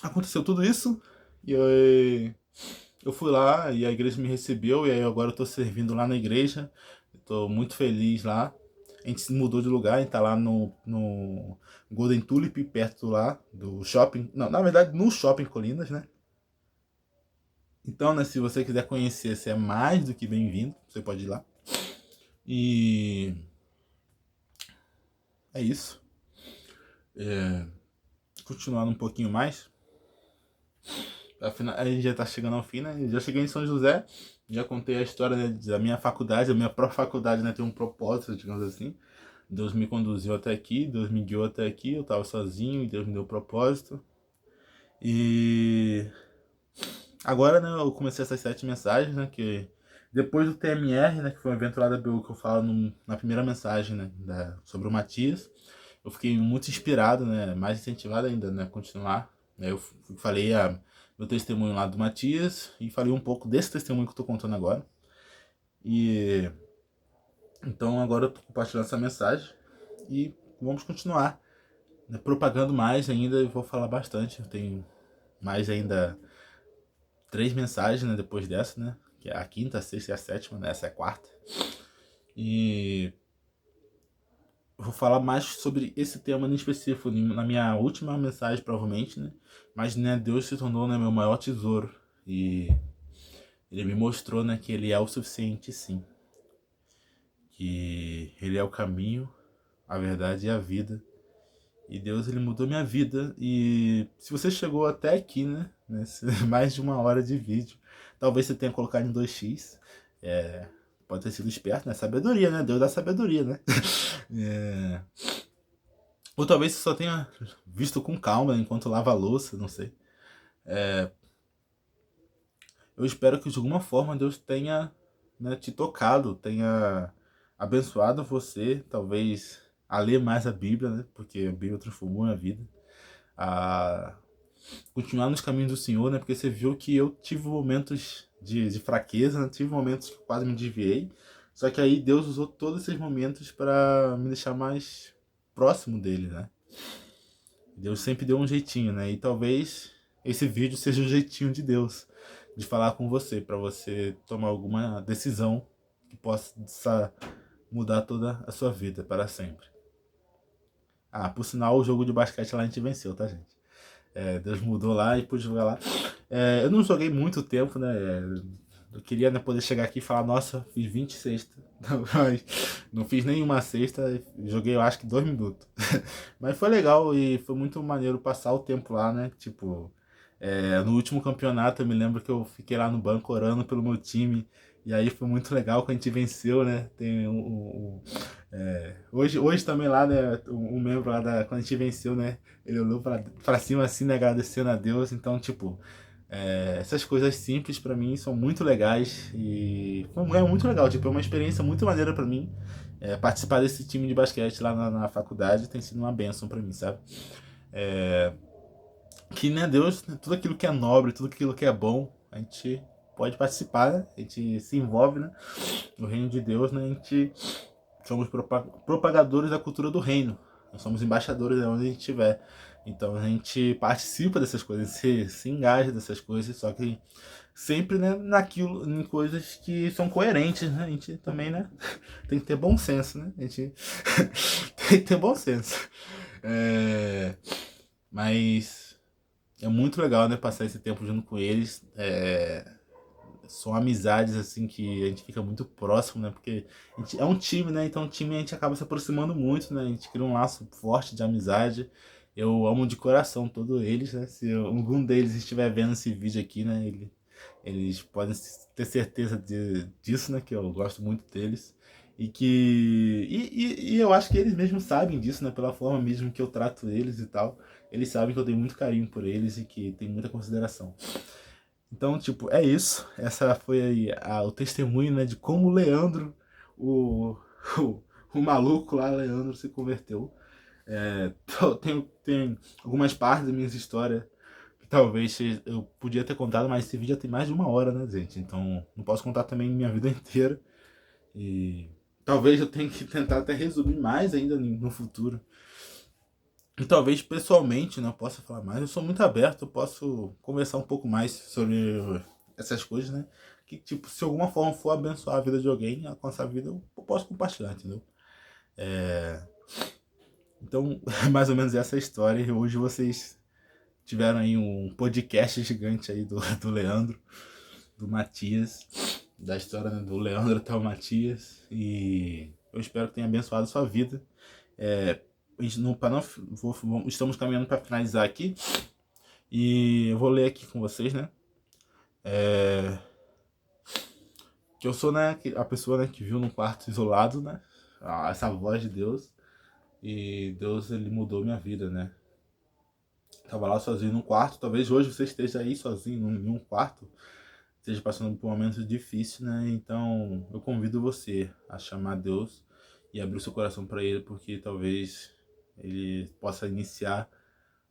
aconteceu tudo isso e eu fui lá e a igreja me recebeu e aí agora eu tô servindo lá na igreja. Eu tô muito feliz lá. A gente se mudou de lugar, a gente tá lá no Golden Tulip, perto lá do shopping. Não, na verdade, no Shopping Colinas, né? Então, né, se você quiser conhecer, você é mais do que bem-vindo. Você pode ir lá. E é isso. Continuando um pouquinho mais. A gente já tá chegando ao fim, né? Já cheguei em São José, já contei a história, né, da minha faculdade, a minha própria faculdade, né, tem um propósito, digamos assim. Deus me conduziu até aqui, Deus me guiou até aqui, eu tava sozinho e Deus me deu propósito. E agora, né, eu comecei essas 7 mensagens, né, que depois do TMR, né, que foi um evento lá da BU que eu falo na primeira mensagem, né, sobre o Matias, eu fiquei muito inspirado, né, mais incentivado ainda, né, a continuar. Eu falei meu testemunho lá do Matias e falei um pouco desse testemunho que eu tô contando agora. E então agora eu tô compartilhando essa mensagem e vamos continuar, né, propagando mais ainda e vou falar bastante. Eu tenho mais ainda 3 mensagens, né, depois dessa, né? Que é a quinta, a sexta e a sétima, né? Essa é a quarta. E eu vou falar mais sobre esse tema em específico na minha última mensagem, provavelmente, né? Mas, né, Deus se tornou, né, meu maior tesouro. E ele me mostrou, né, que ele é o suficiente, sim. Que ele é o caminho, a verdade e a vida. E Deus, ele mudou minha vida. E se você chegou até aqui, né, mais de 1 hora de vídeo, talvez você tenha colocado em 2x. Pode ter sido esperto, né? Sabedoria, né? Deus dá sabedoria, né? É, ou talvez você só tenha visto com calma, né, enquanto lava a louça, não sei. Eu espero que de alguma forma Deus tenha, né, te tocado, tenha abençoado você, talvez a ler mais a Bíblia, né? Porque a Bíblia transformou a minha vida. A continuar nos caminhos do Senhor, né? Porque você viu que eu tive momentos de fraqueza, né? Tive momentos que quase me desviei. Só que aí Deus usou todos esses momentos para me deixar mais próximo dele, né? Deus sempre deu um jeitinho, né? E talvez esse vídeo seja o jeitinho de Deus de falar com você, para você tomar alguma decisão que possa mudar toda a sua vida para sempre. Ah, por sinal, o jogo de basquete lá a gente venceu, tá, gente? Deus mudou lá e pude jogar lá. Eu não joguei muito tempo, né? Eu queria, né, poder chegar aqui e falar, nossa, fiz 20 cestas. Mas não fiz nenhuma cesta, joguei eu acho que 2 minutos. Mas foi legal e foi muito maneiro passar o tempo lá, né? Tipo, no último campeonato eu me lembro que eu fiquei lá no banco orando pelo meu time. E aí foi muito legal que a gente venceu, né? Tem hoje também lá, né? Um membro lá quando a gente venceu, né? Ele olhou pra cima assim, né? Agradecendo a Deus. Então, tipo, essas coisas simples pra mim são muito legais e é muito legal, tipo, é uma experiência muito maneira pra mim. Participar desse time de basquete lá na faculdade tem sido uma bênção pra mim, sabe? Que, né, Deus, né, tudo aquilo que é nobre, tudo aquilo que é bom, a gente pode participar, né? A gente se envolve, né? No reino de Deus, né? A gente somos propagadores da cultura do reino. Nós somos embaixadores de onde a gente estiver. Então a gente participa dessas coisas, se engaja dessas coisas, só que sempre, né, em coisas que são coerentes, né? A gente também, né, tem que ter bom senso, né? A gente tem que ter bom senso. É, mas é muito legal, né, passar esse tempo junto com eles. São amizades assim que a gente fica muito próximo, né? Porque é um time, né? Então o time a gente acaba se aproximando muito, né? A gente cria um laço forte de amizade. Eu amo de coração todos eles, né? Se algum deles estiver vendo esse vídeo aqui, né? Eles podem ter certeza disso, né? Que eu gosto muito deles. E eu acho que eles mesmos sabem disso, né? Pela forma mesmo que eu trato eles e tal. Eles sabem que eu tenho muito carinho por eles e que tenho muita consideração. Então, tipo, é isso. Essa foi aí o testemunho, né, de como o Leandro, o, o maluco lá, Leandro, se converteu. Tem algumas partes da minha história que talvez eu podia ter contado, mas esse vídeo já tem mais de 1 hora, né, gente? Então, não posso contar também minha vida inteira. E talvez eu tenha que tentar até resumir mais ainda no futuro. E talvez pessoalmente, né, eu possa falar mais. Eu sou muito aberto, eu posso conversar um pouco mais sobre essas coisas, né? Que, tipo, se de alguma forma for abençoar a vida de alguém, com essa vida, eu posso compartilhar, entendeu? Então, é mais ou menos essa a história. E hoje vocês tiveram aí um podcast gigante aí do Leandro, do Matias, da história, né, do Leandro até o Matias. E eu espero que tenha abençoado a sua vida. A gente não, estamos caminhando para finalizar aqui. E eu vou ler aqui com vocês, né? Que eu sou, né, a pessoa, né, que viu num quarto isolado, né? Essa voz de Deus. E Deus, ele mudou minha vida, né? Tava lá sozinho num quarto. Talvez hoje você esteja aí sozinho em um quarto. Esteja passando por um momento difícil, né? Então eu convido você a chamar Deus e abrir o seu coração para Ele, porque talvez Ele possa iniciar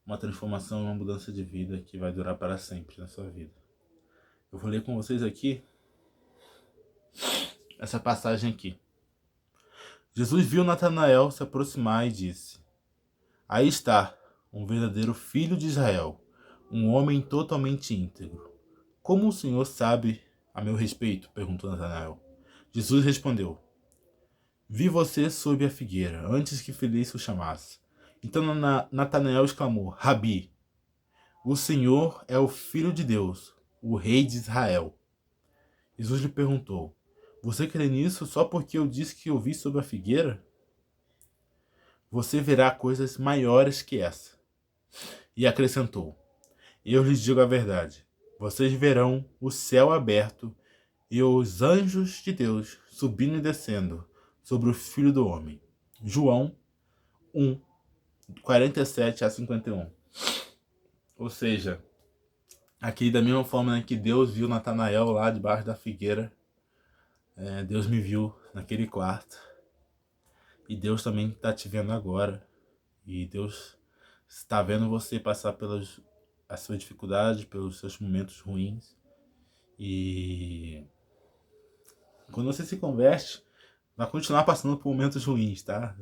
uma transformação, uma mudança de vida que vai durar para sempre na sua vida. Eu vou ler com vocês aqui essa passagem aqui. Jesus viu Natanael se aproximar e disse: Aí está, um verdadeiro filho de Israel, um homem totalmente íntegro. Como o Senhor sabe a meu respeito? Perguntou Natanael. Jesus respondeu: Vi você sob a figueira, antes que Felício o chamasse. Então Natanael exclamou: Rabi, o Senhor é o Filho de Deus, o Rei de Israel. Jesus lhe perguntou: Você crê nisso só porque eu disse que eu vi sob a figueira? Você verá coisas maiores que essa. E acrescentou: Eu lhes digo a verdade. Vocês verão o céu aberto e os anjos de Deus subindo e descendo sobre o Filho do Homem. João 1, 47 a 51. Ou seja, aqui da mesma forma, né, que Deus viu Natanael lá debaixo da figueira, Deus me viu naquele quarto. E Deus também está te vendo agora. E Deus está vendo você passar pelas as suas dificuldades, pelos seus momentos ruins. E quando você se converte, vai continuar passando por momentos ruins, tá?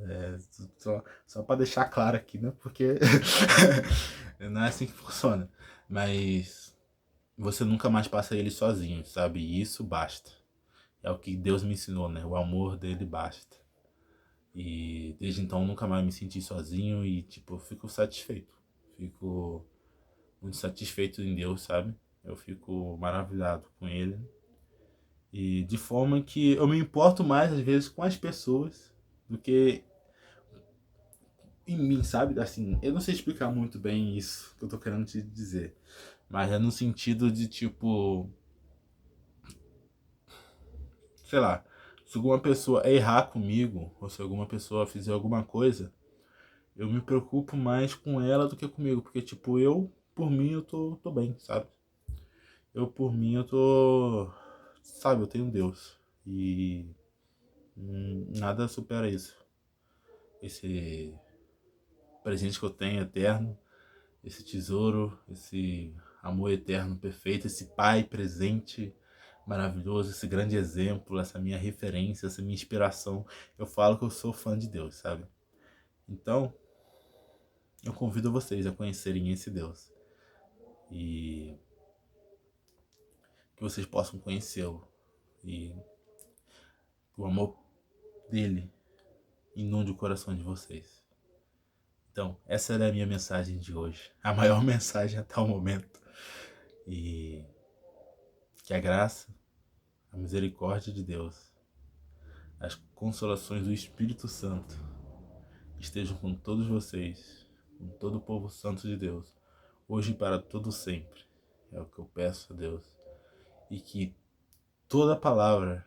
Só para deixar claro aqui, né? Porque não é assim que funciona. Mas você nunca mais passa ele sozinho, sabe? E isso basta. É o que Deus me ensinou, né? O amor dele basta. E desde então nunca mais me senti sozinho e, tipo, eu fico satisfeito. Fico muito satisfeito em Deus, sabe? Eu fico maravilhado com Ele. E de forma que eu me importo mais, às vezes, com as pessoas do que em mim, sabe? Assim, eu não sei explicar muito bem isso que eu tô querendo te dizer. Mas é no sentido de, tipo, sei lá, se alguma pessoa errar comigo, ou se alguma pessoa fizer alguma coisa, eu me preocupo mais com ela do que comigo. Porque, tipo, eu, por mim, eu tô bem, sabe? Eu, por mim, eu tô. Sabe, eu tenho Deus. E nada supera isso. Esse presente que eu tenho eterno, esse tesouro, esse amor eterno perfeito, esse pai presente maravilhoso, esse grande exemplo, essa minha referência, essa minha inspiração. Eu falo que eu sou fã de Deus, sabe? Então, eu convido vocês a conhecerem esse Deus e que vocês possam conhecê-lo e o amor dele inunde o coração de vocês. Então, essa era a minha mensagem de hoje, a maior mensagem até o momento. E que a graça, a misericórdia de Deus, as consolações do Espírito Santo estejam com todos vocês, com todo o povo santo de Deus, hoje e para todo sempre. É o que eu peço a Deus. E que toda palavra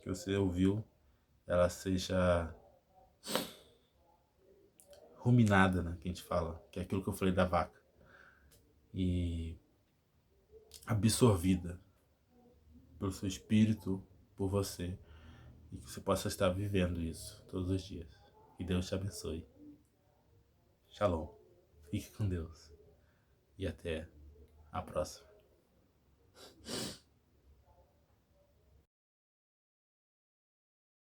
que você ouviu, ela seja ruminada, né, que a gente fala, que é aquilo que eu falei da vaca, e absorvida pelo seu espírito, por você, e que você possa estar vivendo isso todos os dias. Que Deus te abençoe. Shalom. Fique com Deus. E até a próxima.